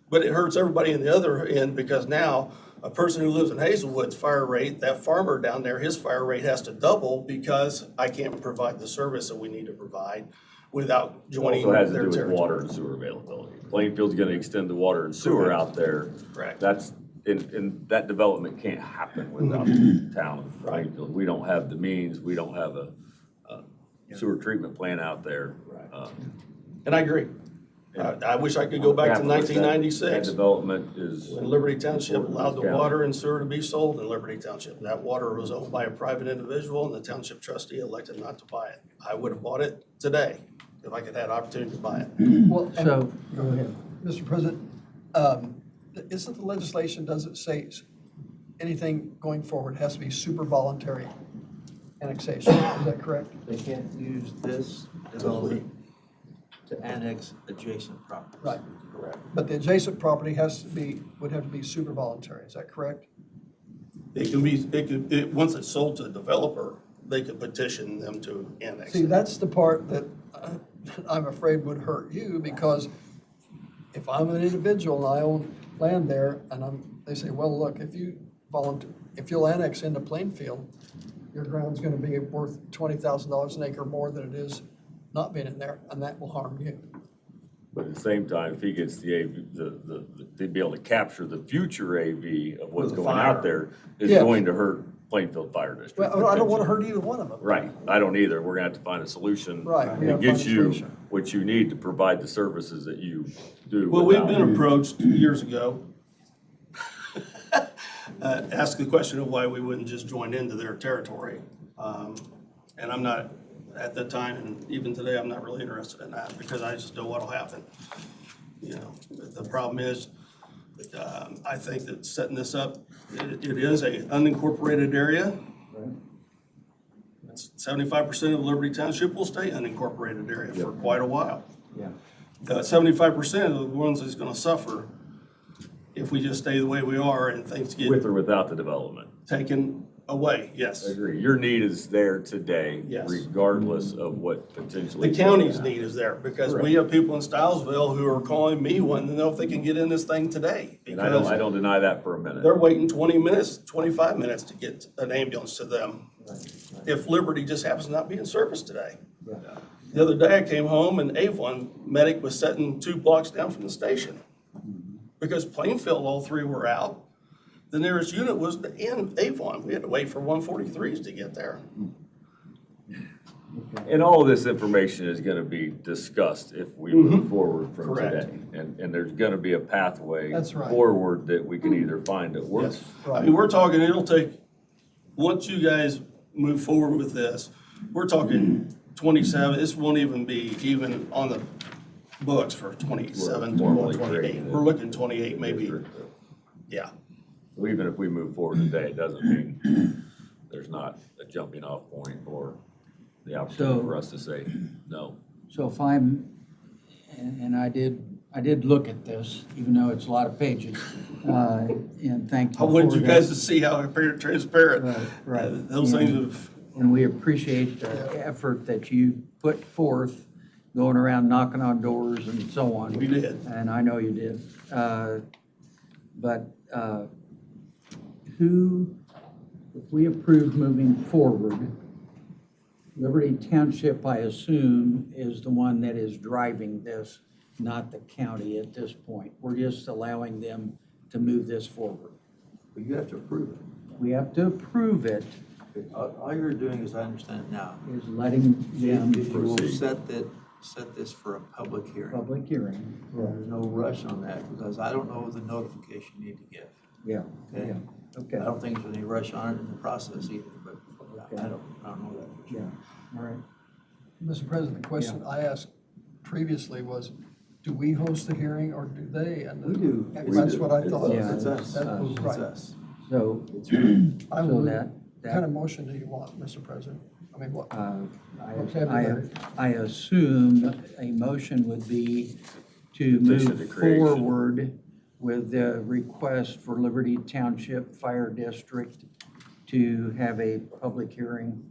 But it hurts everybody in the other end, because now a person who lives in Hazelwood's fire rate, that farmer down there, his fire rate has to double because I can't provide the service that we need to provide without joining Also has to their do with territory. water and sewer availability. Plainfield's gonna extend the water and sewer out there. Correct. That's, and that development can't happen without the town of Plainfield. We don't have the means, we don't have a sewer treatment plant out there. And I agree. I wish I could go back to 1996. That development is. When Liberty Township allowed the County. water and sewer to be sold in Liberty Township. That water was owned by a private individual, and the township trustee elected not to buy it. I would have bought it today if I could have had opportunity to buy it. Well, So, go ahead. Mr. President, Isn't the legislation, does it say anything going forward has to be super voluntary annexation? Is that correct? They can't use this development to annex adjacent properties. Right. Correct. But the adjacent property would have to be super voluntary, is that correct? Once it's sold to a developer, they could petition them to annex See, it. that's the part that I'm afraid would hurt you, because if I'm an individual and I own land there, and they say, well, look, if you'll annex into Plainfield, your ground's gonna be worth $20,000 an acre more than it is not being in there, and that will harm you. But at the same time, if he gets the AV, they'd be able to capture the future AV of what's With the going fire. out there is Yeah. going to hurt Plainfield Fire District. Well, I don't wanna hurt either one of them. Right, I don't either. We're gonna have to find a solution. Right, we That gotta gets find a you solution. what you need to provide the services that you do. Well, we've without- been approached years ago, asked the question of why we wouldn't just join into their territory. And I'm not, at the time, and even today, I'm not really interested in that, because I just know what'll happen. You know, the problem is, I think that setting this up, it is a unincorporated area. 75% of Liberty Township will stay unincorporated area for quite a while. Yeah. 75% of the ones that's gonna suffer if we just stay the way we are and things get With or without the development. taken away, yes. I agree. Your need is there today, Yes. regardless of what potentially. The county's need is there, because we have people in Stilesville who are calling me wanting to know if they can get in this thing today. And I don't Because deny that for a minute. they're waiting 20 minutes, 25 minutes to get an ambulance to them if Liberty just happens to not be in service today. The other day I came home and Avon medic was sitting 2 blocks down from the station. Because Plainfield, all 3 were out. The nearest unit was in Avon. We had to wait for 143s to get there. And all of this information is gonna be discussed if we move forward from Correct. today. And there's gonna be a pathway That's right. forward that we can either find that works. I mean, we're talking, it'll take, once you guys move forward with this, we're talking 27, this won't even be even on the books for 27 to Formally 28. creating it. We're looking 28 maybe, yeah. So even if we move forward today, it doesn't mean there's not a jumping off point or the opportunity So- for us to say no. So if and I did look at this, even though it's a lot of pages, and thank you I wanted for you that. guys to see how transparent. Right. Those things have, And we appreciate the effort that you put forth, going around knocking on doors and so on. We did. And I know you did. But who, if we approve moving forward, Liberty Township, I assume, is the one that is driving this, not the county at this point. We're just allowing them to move this forward. But you have to approve it. We have to approve it, All you're doing, as I understand it now, is letting them is you will proceed. set this for a public hearing. Public hearing. There's no rush on that, because I don't know the notification you need to give. Yeah, Okay? yeah, okay. I don't think there's any rush on it in the process either, but I don't know that. Yeah, all right. Mr. President, the question I asked previously was, do we host the hearing or do they? And We do. That's what I thought. Yeah, It's us. That was It's right. us. So, I so will- that, What kind of motion do you want, Mr. President? I mean, what? Vocabulary. I assume a motion would be to Petition move to creation. forward with the request for Liberty Township Fire District to have a public hearing,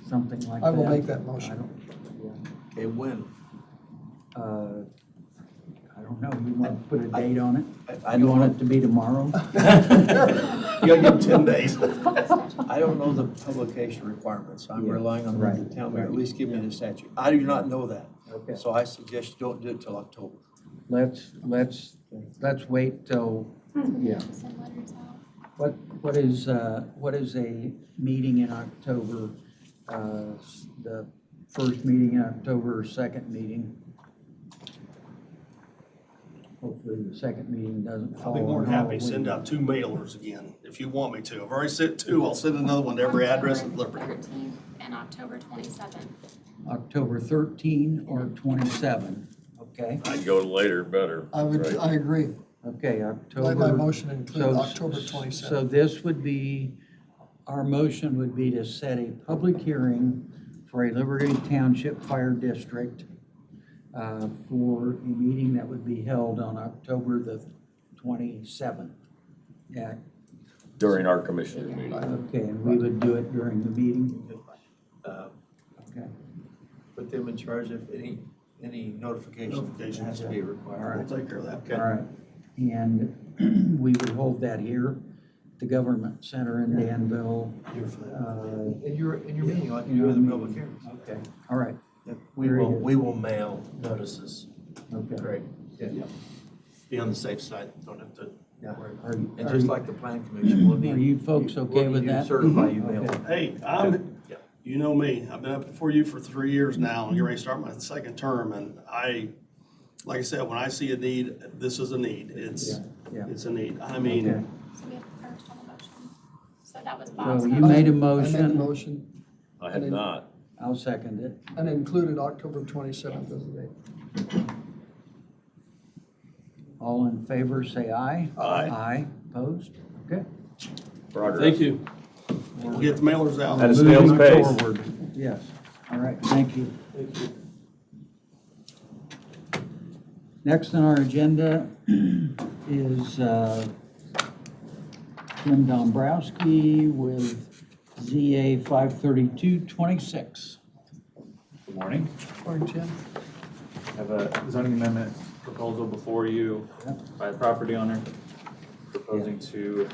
something like that. I will make that I motion. don't, Okay, when? I don't know, you want to put a date on it? I You don't want it to be tomorrow? you gotta give 10 days. I don't know the publication requirements. I'm Yeah, raying on right, the town mayor, at right. least give me the statute. I do not know that. Okay. So I suggest you don't do it till October. Let's wait till, yeah. Send letters out. What is a meeting in October, the first meeting in October, second meeting? Hopefully the second meeting doesn't fall I'll be more on than happy to Halloween. send out 2 mailers again, if you want me to. I've already sent 2, I'll send another one to every address in Liberty. October 13th and October 27th. October 13 or 27, okay? I'd go later, better. I right? agree. Okay, My October. motion include so- October So 27th. this would be, our motion would be to set a public hearing for a Liberty Township Fire District for a meeting that would be held on October the 27th. Yeah, During our commissioner meeting. okay, and we would do it during the meeting, Uh, okay? Put them in charge of any notification that has to be All required. right. We'll take care of that. Okay. All right, and we would hold that here, the Government Center in Danville. You're fine. In your meeting, like in you do your in the public meeting. hearings. Okay, all right, We Very will, good. we will mail notices. okay. Great. Yeah. Be on the safe side, don't have to worry. Are you- And are just you- like the plan commission, we'll need. Are you folks okay we'll with need you to that? Certify you mail Okay. it. Hey, Yeah. you know me, I've been up before you for 3 years now, and you're ready to start my second term, and like I said, when I see a need, this is a need, it's a need, I mean. Okay. So we have the first on the motion. So that was So Bob's. you motion. made a I made a motion, motion I had not. I'll second it. and included October 27th as the date. All in favor, say aye. Aye. Aye, opposed? Okay. Progress. Thank you. We'll get the mailers out. At a snail's Moving pace. forward. Yes, all right, thank you. Thank you. Next on our agenda is Tim Dombrowski with ZA 53226. Good morning. Morning, Jim. I have a zoning amendment proposal before you by a property owner proposing to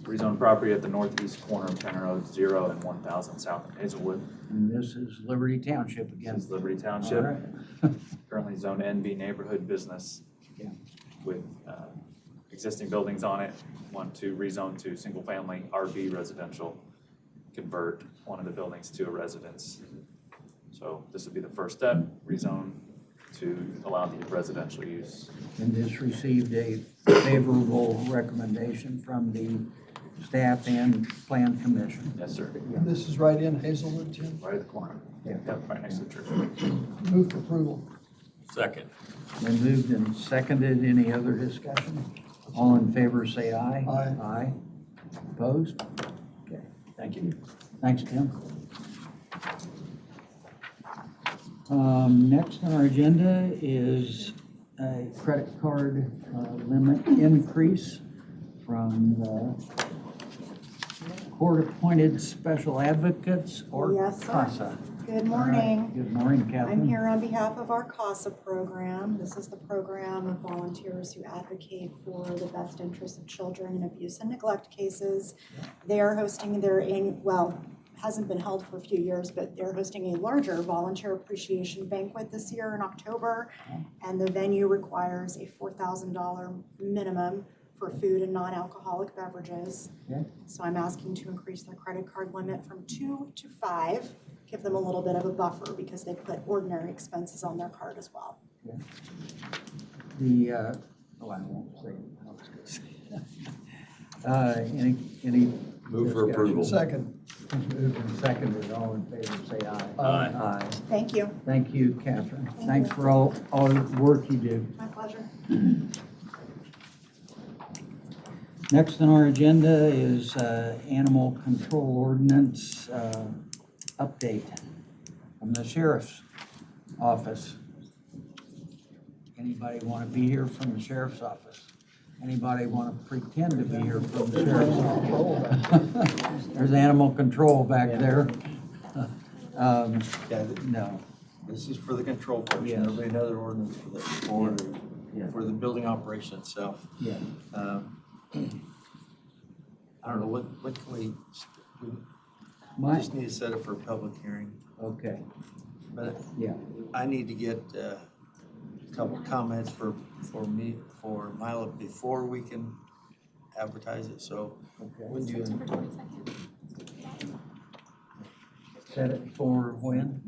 rezone property at the northeast corner of County Road 0 and 1000 South in Hazelwood. And this is Liberty Township again. This is Liberty All Township, right. currently zone NB neighborhood business Yeah. with existing buildings on it. Want to rezone to single-family RV residential, convert one of the buildings to a residence. So this would be the first step, rezone to allow the residential use. And this received a favorable recommendation from the staff and plan commission. Yes, sir. And this is right in Hazelwood, Jim. Right at the corner. Yeah. Yep, right next to the church. Move for approval. Second. Been moved and seconded. Any other discussion? All in favor, say aye. Aye. Aye. Opposed? Okay, thank you. Thanks, Tim. Next on our agenda is a credit card limit increase from the court-appointed special advocates or Yes, sir. CASA. Good All right. morning. Good morning, Catherine. I'm here on behalf of our CASA program. This is the program of volunteers who advocate for the best interests of children in abuse and neglect cases. They are hosting their hasn't been held for a few years, but they're hosting a larger volunteer appreciation banquet this year in October. And the venue requires a $4,000 minimum for food and non-alcoholic beverages. Okay. So I'm asking to increase their credit card limit from 2 to 5, give them a little bit of a buffer because they put ordinary expenses on their card as well. Okay. I won't say it. I was gonna say. Any? Move for approval. Second. Moved and seconded. All in favor, say aye. Aye. Aye. Thank you. Thank you, Catherine. Thank Thanks you. for all the work you do. My pleasure. Next on our agenda is animal control ordinance update from the sheriff's office. Anybody want to be here from the sheriff's office? Anybody want to pretend to be here from the sheriff's office? There's animal control back there. No. This is for the control portion. Yes. There'll be another ordinance for the building operation itself. Yeah. I don't know, when can we My- just need to set it for a public hearing. Okay. But Yeah. I need to get a couple of comments for Milo before we can advertise it, so. Okay. When do you? September 22nd. Set it for when?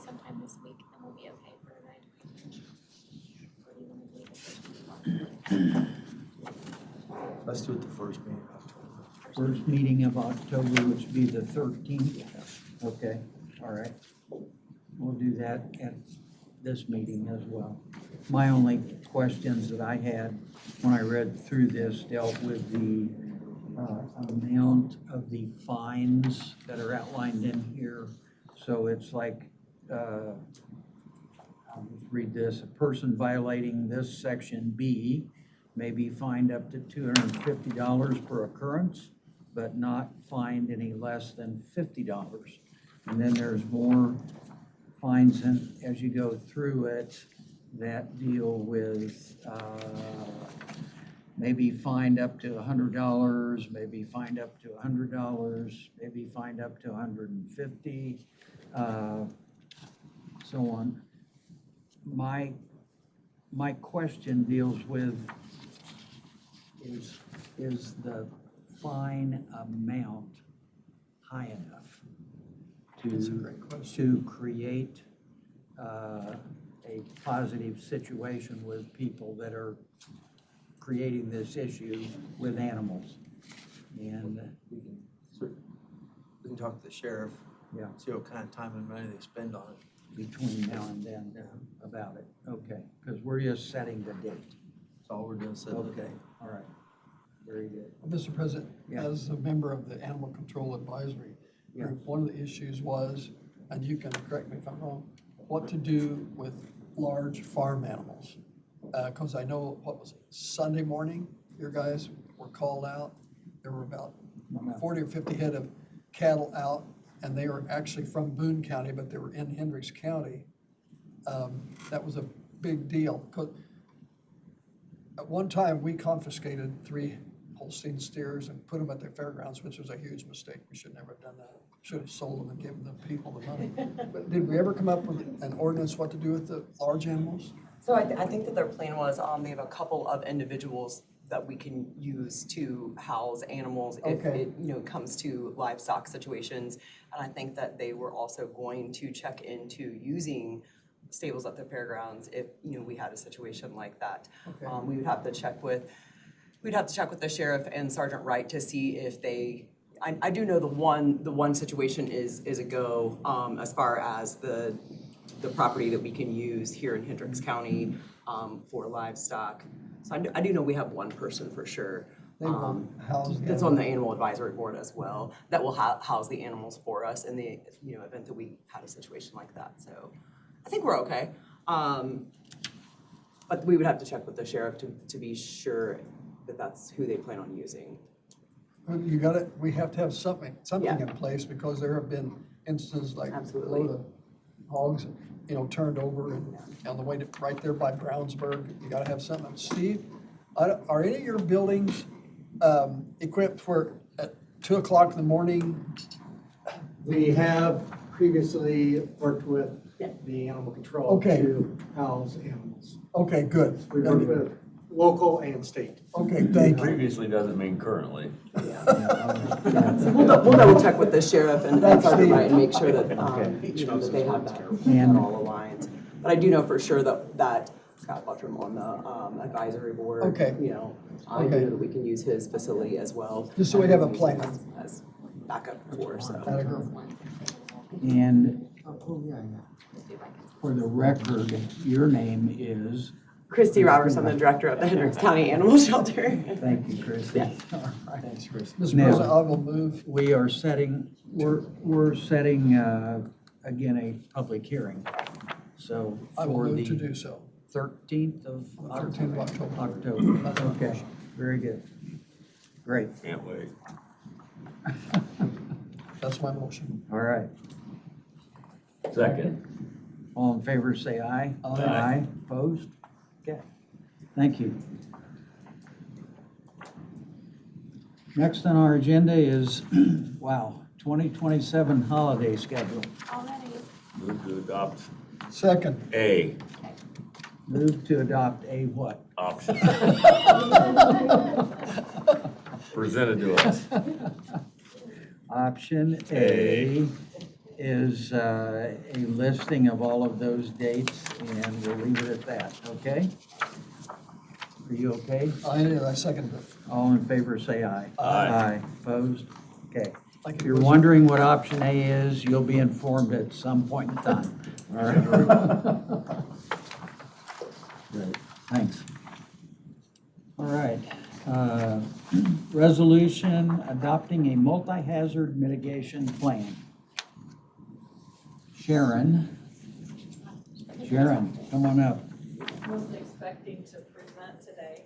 Sometime this week, and we'll be okay for tonight. Or do you want to do it? Let's do it the first meeting of October. First meeting of October, which would be the 13th. Okay, all right. We'll do that at this meeting as well. My only questions that I had when I read through this dealt with the amount of the fines that are outlined in here. So it's like, I'll just read this, a person violating this section B may be fined up to $250 per occurrence, but not fined any less than $50. And then there's more fines in, as you go through it that deal with, maybe fined up to $100, maybe fined up to $100, maybe fined up to $150, so on. My question deals with, is the fine amount high enough That's a great question. to create a positive situation with people that are creating this issue with animals? And We can talk to the sheriff. Yeah. See what kind of time and money they spend on it. between now and then about it, okay, because we're just setting the date. That's all we're doing, setting the Okay, date. all right, very good. Mr. President, Yeah. as a member of the Animal Control Advisory Group, one of the issues was, and you can correct me if I'm wrong, what to do with large farm animals. Because I know, what was it, Sunday morning, your guys were called out. There were about 40 or 50 head of cattle out, and they were actually from Boone County, but they were in Hendricks County. That was a big deal. 'Cause at one time, we confiscated 3 Holstein steers and put them at the fairgrounds, which was a huge mistake. We should never have done that. Should have sold them and given the people the money. But did we ever come up with an ordinance what to do with the large animals? So I think that their plan was, they have a couple of individuals that we can use to house animals if Okay. it, comes to livestock situations. And I think that they were also going to check into using stables at the fairgrounds if, we had a situation like that. Okay. We'd have to check with the sheriff and Sergeant Wright to see if they, I do know the one situation is a go, as far as the property that we can use here in Hendricks County, for livestock. So I do know we have one person for sure. They will house the That's on the animals. animal advisory board as well, that will house the animals for us in the, event that we had a situation like that. So I think we're okay. But we would have to check with the sheriff to be sure that that's who they plan on using. Well, we have to have something in place, because there have been instances like Absolutely. the hogs, turned over and on the way to, right there by Brownsburg. You gotta have something. Steve, are any of your buildings equipped for at 2:00 in the morning? We have previously worked with the animal control Okay. to house animals. Okay, good. We work with local and state. Okay, thank you. Previously doesn't mean currently. So we'll double check with the sheriff and Sergeant Wright and make sure that, that they have that all aligned. But I do know for sure that Scott Buttram on the advisory board. Okay. I do know that we can use his facility as well. Just so we have a plan. As backup for, so. That'll go. And for the record, your name is? Christy Roberts, I'm the director of the Hendricks County Animal Shelter. Thank you, Christy. Yes. All right. Thanks, Chris. Mr. Now, President, I will move. we're setting, again, a public hearing. So I will for move the to do so. 13th of 13th of October. October. That's my Okay, motion. very good. Great. Can't wait. That's my motion. All right. Second. All in favor, say aye. Aye. Aye. Opposed? Okay. Thank you. Next on our agenda is, 2027 holiday schedule. Already. Move to adopt Second. A Move to adopt a what? option presented to us. Option A is a listing of all of those dates, and we'll leave it at that, okay? Are you okay? I second it. All in favor, say aye. Aye. Opposed? Okay. Like If it you're was- wondering what option A is, you'll be informed at some point in time. All right? Great, thanks. All right. Resolution adopting a multi-hazard mitigation plan. Sharon, come on up. Wasn't expecting to present today.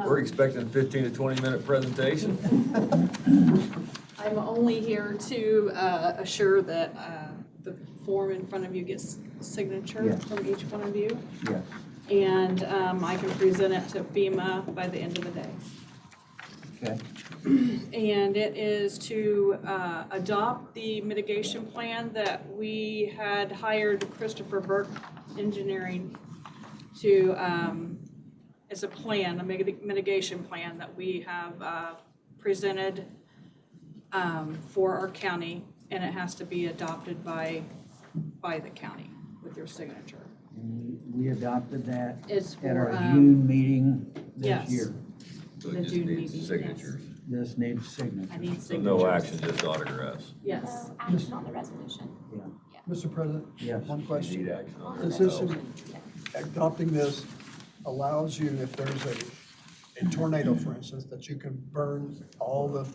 We're expecting a 15 to 20-minute presentation. I'm only here to assure that the form in front of you gets signature Yes. from each one of you. Yes. And I can present it to FEMA by the end of the day. Okay. And it is to adopt the mitigation plan that we had hired Christopher Burke Engineering to, it's a plan, a mitigation plan that we have presented for our county, and it has to be adopted by the county with your signature. And we adopted that It's at our for, June meeting this yes. year. So The it just June needs meeting, signatures. This needs signatures. I need So signatures. no action, just autographs. Yes. No action on the resolution. Mr. President? Yes. One You question. need action on it. Does this, adopting this allows you, if there's a tornado, for instance, that you can burn all the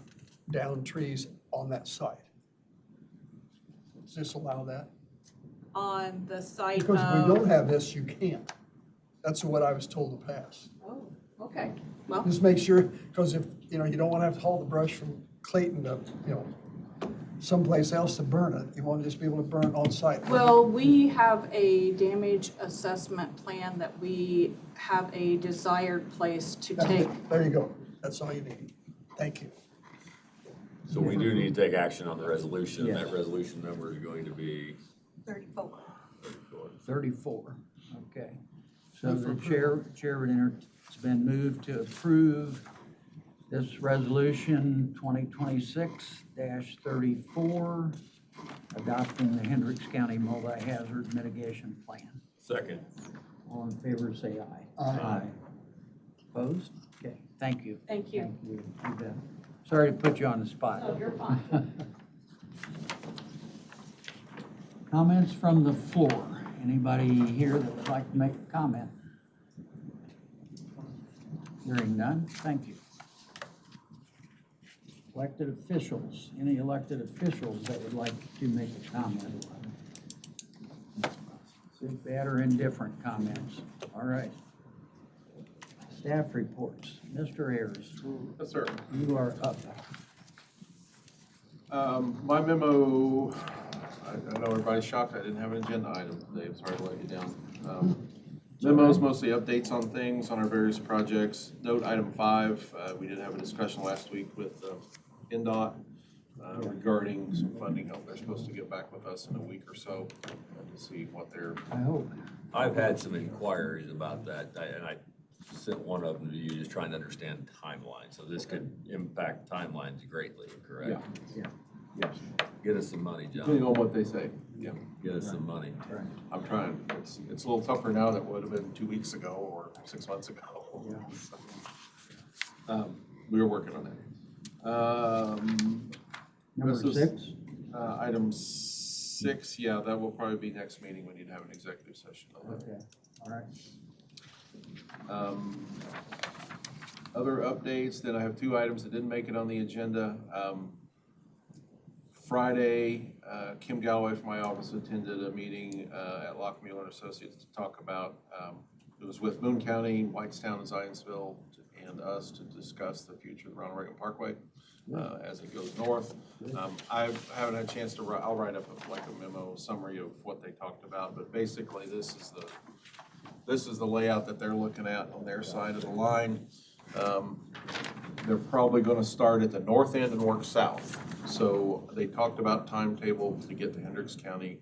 downed trees on that site? Does this allow that? On the site Because if we of, don't have this, you can't. That's what I was told to pass. oh, okay, well, Just make sure, because if, you don't want to have to haul the brush from Clayton to, someplace else to burn it. You want to just be able to burn on site. well, we have a damage assessment plan that we have a desired place to take. There you go. That's all you need. Thank you. So we do need to take action on the resolution. Yes. That resolution number is going to be 34. 34, okay. So the chair would enter, it's been moved to approve this resolution 2026-34, adopting the Hendricks County Multi-Hazard Mitigation Plan. Second. All in favor, say aye. Aye. Opposed? Okay, thank you. Thank you. Thank you. You bet. Sorry to put you on the spot. Oh, you're fine. Comments from the floor? Anybody here that would like to make a comment? Hearing none, thank you. Elected officials, any elected officials that would like to make a comment? Good, bad, or indifferent comments? All right. Staff reports. Mr. Ayers, Yes, sir. you are up. My memo, I know everybody's shocked I didn't have an agenda item today. I'm sorry to let you down. Memos, mostly updates on things on our various projects. Note item 5, we did have a discussion last week with NDOT regarding some funding help. They're supposed to get back with us in a week or so to see what they're. I hope. I've had some inquiries about that, and I sent one of them to you, just trying to understand timelines. So this could impact timelines greatly, correct? Yeah. Yes. Get us some money, Depending John. on what they say. Yeah. Get us some money. Right. I'm trying. It's a little tougher now than it would have been 2 weeks ago or 6 months ago. Yeah. We were working on that. Number this is, 6? Item 6, yeah, that will probably be next meeting. We need to have an executive session on that. Okay, all right. Other updates, then I have 2 items that didn't make it on the agenda. Friday, Kim Galloway from my office attended a meeting at Lockmuir and Associates to talk about, it was with Boone County, Whitestown, and Zionsville, and us to discuss the future of the Ronald Reagan Parkway as it goes north. I haven't had a chance to I'll write up a memo summary of what they talked about, but basically this is the layout that they're looking at on their side of the line. They're probably gonna start at the north end and work south. So they talked about timetable to get to Hendricks County.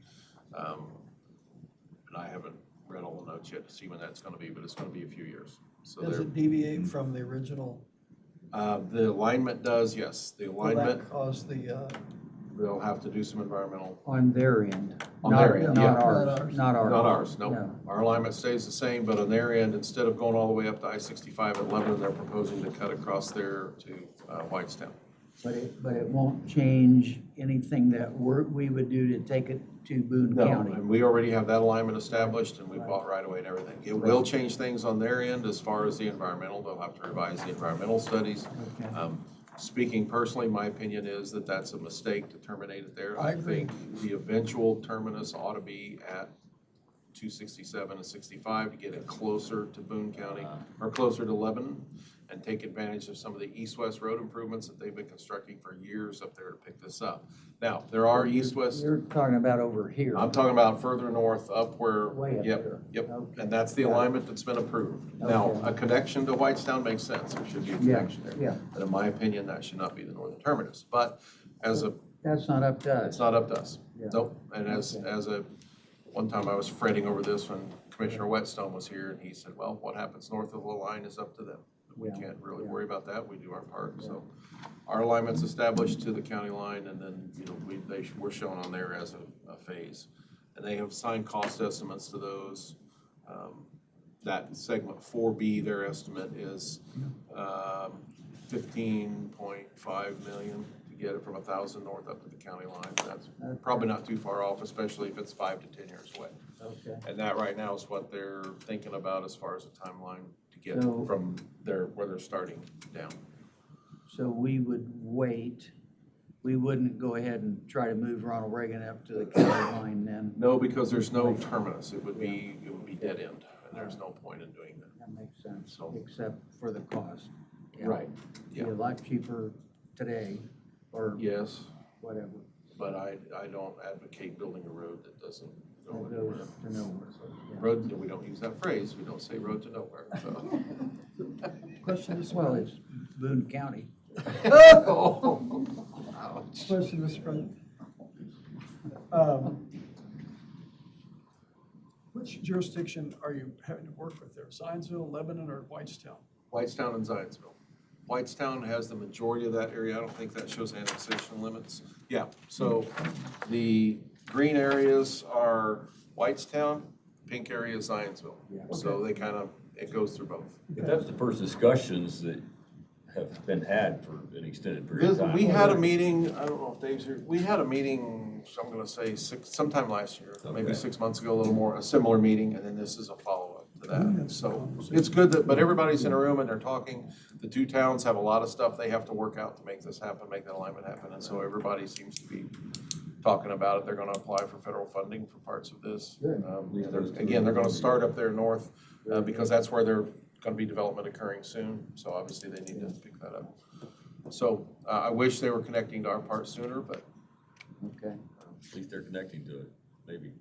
And I haven't read all the notes yet to see when that's gonna be, but it's gonna be a few years. So Does it deviate from the original? the alignment does, yes, the Will alignment, that cause the, they'll have to do some environmental. On their end. On Not- their end, not yeah. ours, not ours. Not ours, no. No. Our alignment stays the same, but on their end, instead of going all the way up to I-65 at Lebanon, they're proposing to cut across there to Whitestown. But it won't change anything that we would do to take it to Boone No, County. and we already have that alignment established, and we bought right away and everything. It will change things on their end as far as the environmental. They'll have to revise the environmental studies. Okay. Speaking personally, my opinion is that that's a mistake to terminate it there. I agree. think the eventual terminus ought to be at 267 and 65 to get it closer to Boone County, or closer to Lebanon, and take advantage of some of the east-west road improvements that they've been constructing for years up there to pick this up. Now, there are east-west. You're talking about over here. I'm talking about further north, up where, Way up yep, there. yep, Okay. and that's the alignment that's been approved. Now, Okay. a connection to Whitestown makes sense, there should be a Yeah, connection there. yeah. But in my opinion, that should not be the northern terminus, but as a, That's not up to us. it's not up to us. Yeah. Nope, and Okay. as a, one time I was fretting over this when Commissioner Whetstone was here, and he said, well, what happens north of the line is up to them. We Yeah. can't really Yeah. worry about that, we do our part, so. Our alignment's established to the county line, and then, you know, we're shown on there as a phase. And they have signed cost estimates to those. That segment 4B, their estimate is 15.5 million to get it from 1,000 north up to the county line. That's probably not too far off, especially if it's 5 to 10 years away. Okay. And that right now is what they're thinking about as far as a timeline to get So- from where they're starting down. So we would wait, we wouldn't go ahead and try to move Ronald Reagan up to the county line then? No, because there's no terminus. It would be dead end, and there's no point in doing that. That makes sense, So- except for the cost. Yeah. Right, Be a lot cheaper today, or yes, whatever. but I don't advocate building a road that doesn't go That anywhere. goes to nowhere. Yeah. Road, we don't use that phrase. We don't say road to nowhere, so. Question, Mr. Well, President. it's Boone County. Question, Mr. President. Which jurisdiction are you having to work with there? Zionsville, Lebanon, or Whitestown? Whitestown and Zionsville. Whitestown has the majority of that area. I don't think that shows annexation limits. Yeah, so the green areas are Whitestown, pink area is Zionsville. So they kind of, it goes through both. But that's the first discussions that have been had for an extended period of time. We had a meeting, I don't know if Dave's here, we had a meeting, so I'm gonna say sometime last year, maybe Okay. 6 months ago, a little more, a similar meeting, and then this is a follow-up to that. So it's good that, but everybody's in a room and they're talking. The two towns have a lot of stuff they have to work out to make this happen, make that alignment happen, and so everybody seems to be talking about it. They're gonna apply for federal funding for parts of this. Good. Again, they're gonna start up there north, because that's where there's gonna be development occurring soon, so obviously they need to pick that up. So, I wish they were connecting to our part sooner, but Okay. At least they're connecting to it, maybe.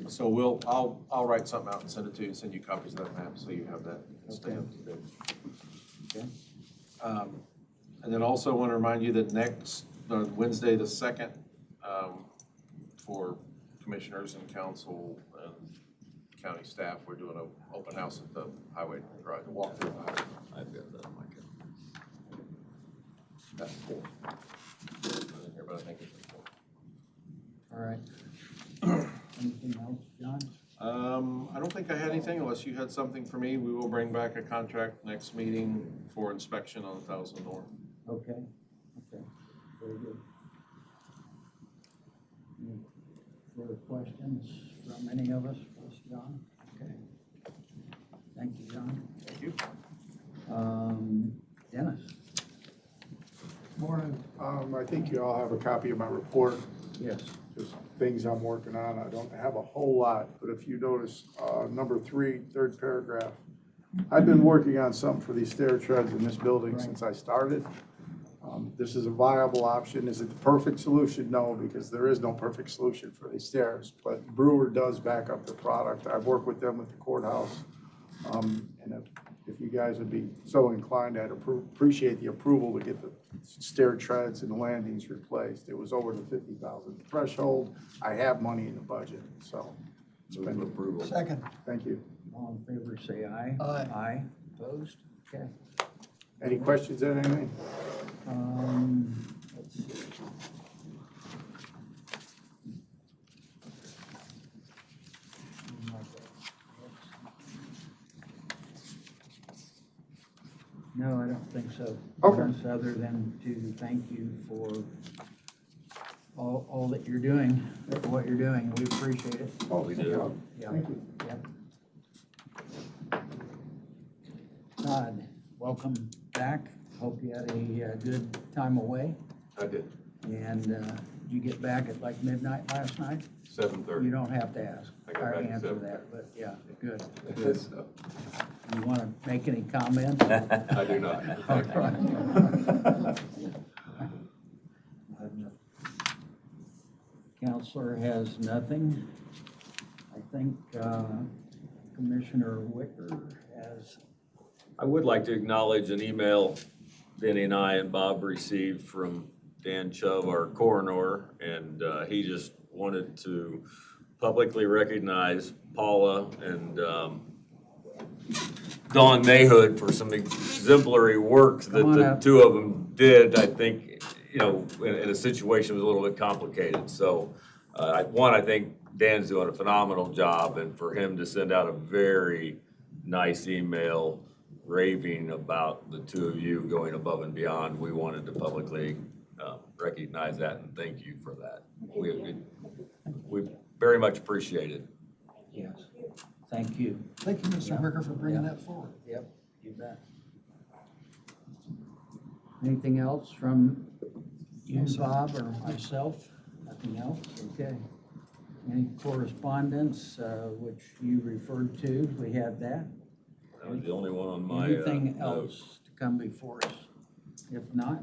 so I'll write something out and send it to you, send you copies of that map, so you have that, and stay up to date. Okay. And then also want to remind you that next, Wednesday the 2nd, for commissioners and council and county staff, we're doing an open house at the highway garage, a walk through the highway. I've got that on my calendar. That's 4. Wasn't here, but I think it's 4. All right. Anything else, John? I don't think I had anything unless you had something for me. We will bring back a contract next meeting for inspection on 1,000 North. Okay, okay, very good. Any further questions from any of us for us, John? Okay. Thank you, John. Thank you. Dennis? Morning. I think you all have a copy of my report, Yes. just things I'm working on. I don't have a whole lot, but if you notice, number 3, third paragraph, I've been working on something for these stair treads in this building since I started. This is a viable option. Is it the perfect solution? No, because there is no perfect solution for these stairs, but Brewer does back up the product. I've worked with them at the courthouse. And if you guys would be so inclined, I'd appreciate the approval to get the stair treads and the landings replaced. It was over the 50,000 threshold. I have money in the budget, so. Move for approval. Second. Thank you. All in favor, say aye. Aye. Aye, opposed? Okay. Any questions on anything? Let's see. No, I don't think so. Okay. Just other than to thank you for all that you're doing, what you're doing. We appreciate it. Oh, We do. Yeah. Thank you. Yep. Todd, welcome back. Hope you had a good time away. I did, And you get back at like midnight last night? 7:30. You don't have to ask I got or back at answer 7:30. that, but yeah, good. Good. So, You want to make any comments? I do not. Counselor has nothing. I think Commissioner Wicker has, I would like to acknowledge an email Denny and I and Bob received from Dan Chubb, our coroner, and he just wanted to publicly recognize Paula and Dawn Mayhood for some exemplary work that Come on the up. two of them did. I think, you know, in a situation that was a little bit complicated. So, I think Dan's doing a phenomenal job, and for him to send out a very nice email raving about the two of you going above and beyond, we wanted to publicly recognize that and thank you for that. We very much appreciate it. yes, thank you. Thank you, Mr. Yeah. Wicker, for bringing Yeah. that forward. Yep, you bet. Anything else from you, Bob, or myself? Nothing else? Okay. Any correspondence, which you referred to? We have that. That was the only one on my Anything notes. else to come before us? If not,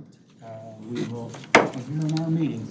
we will adjourn our meeting.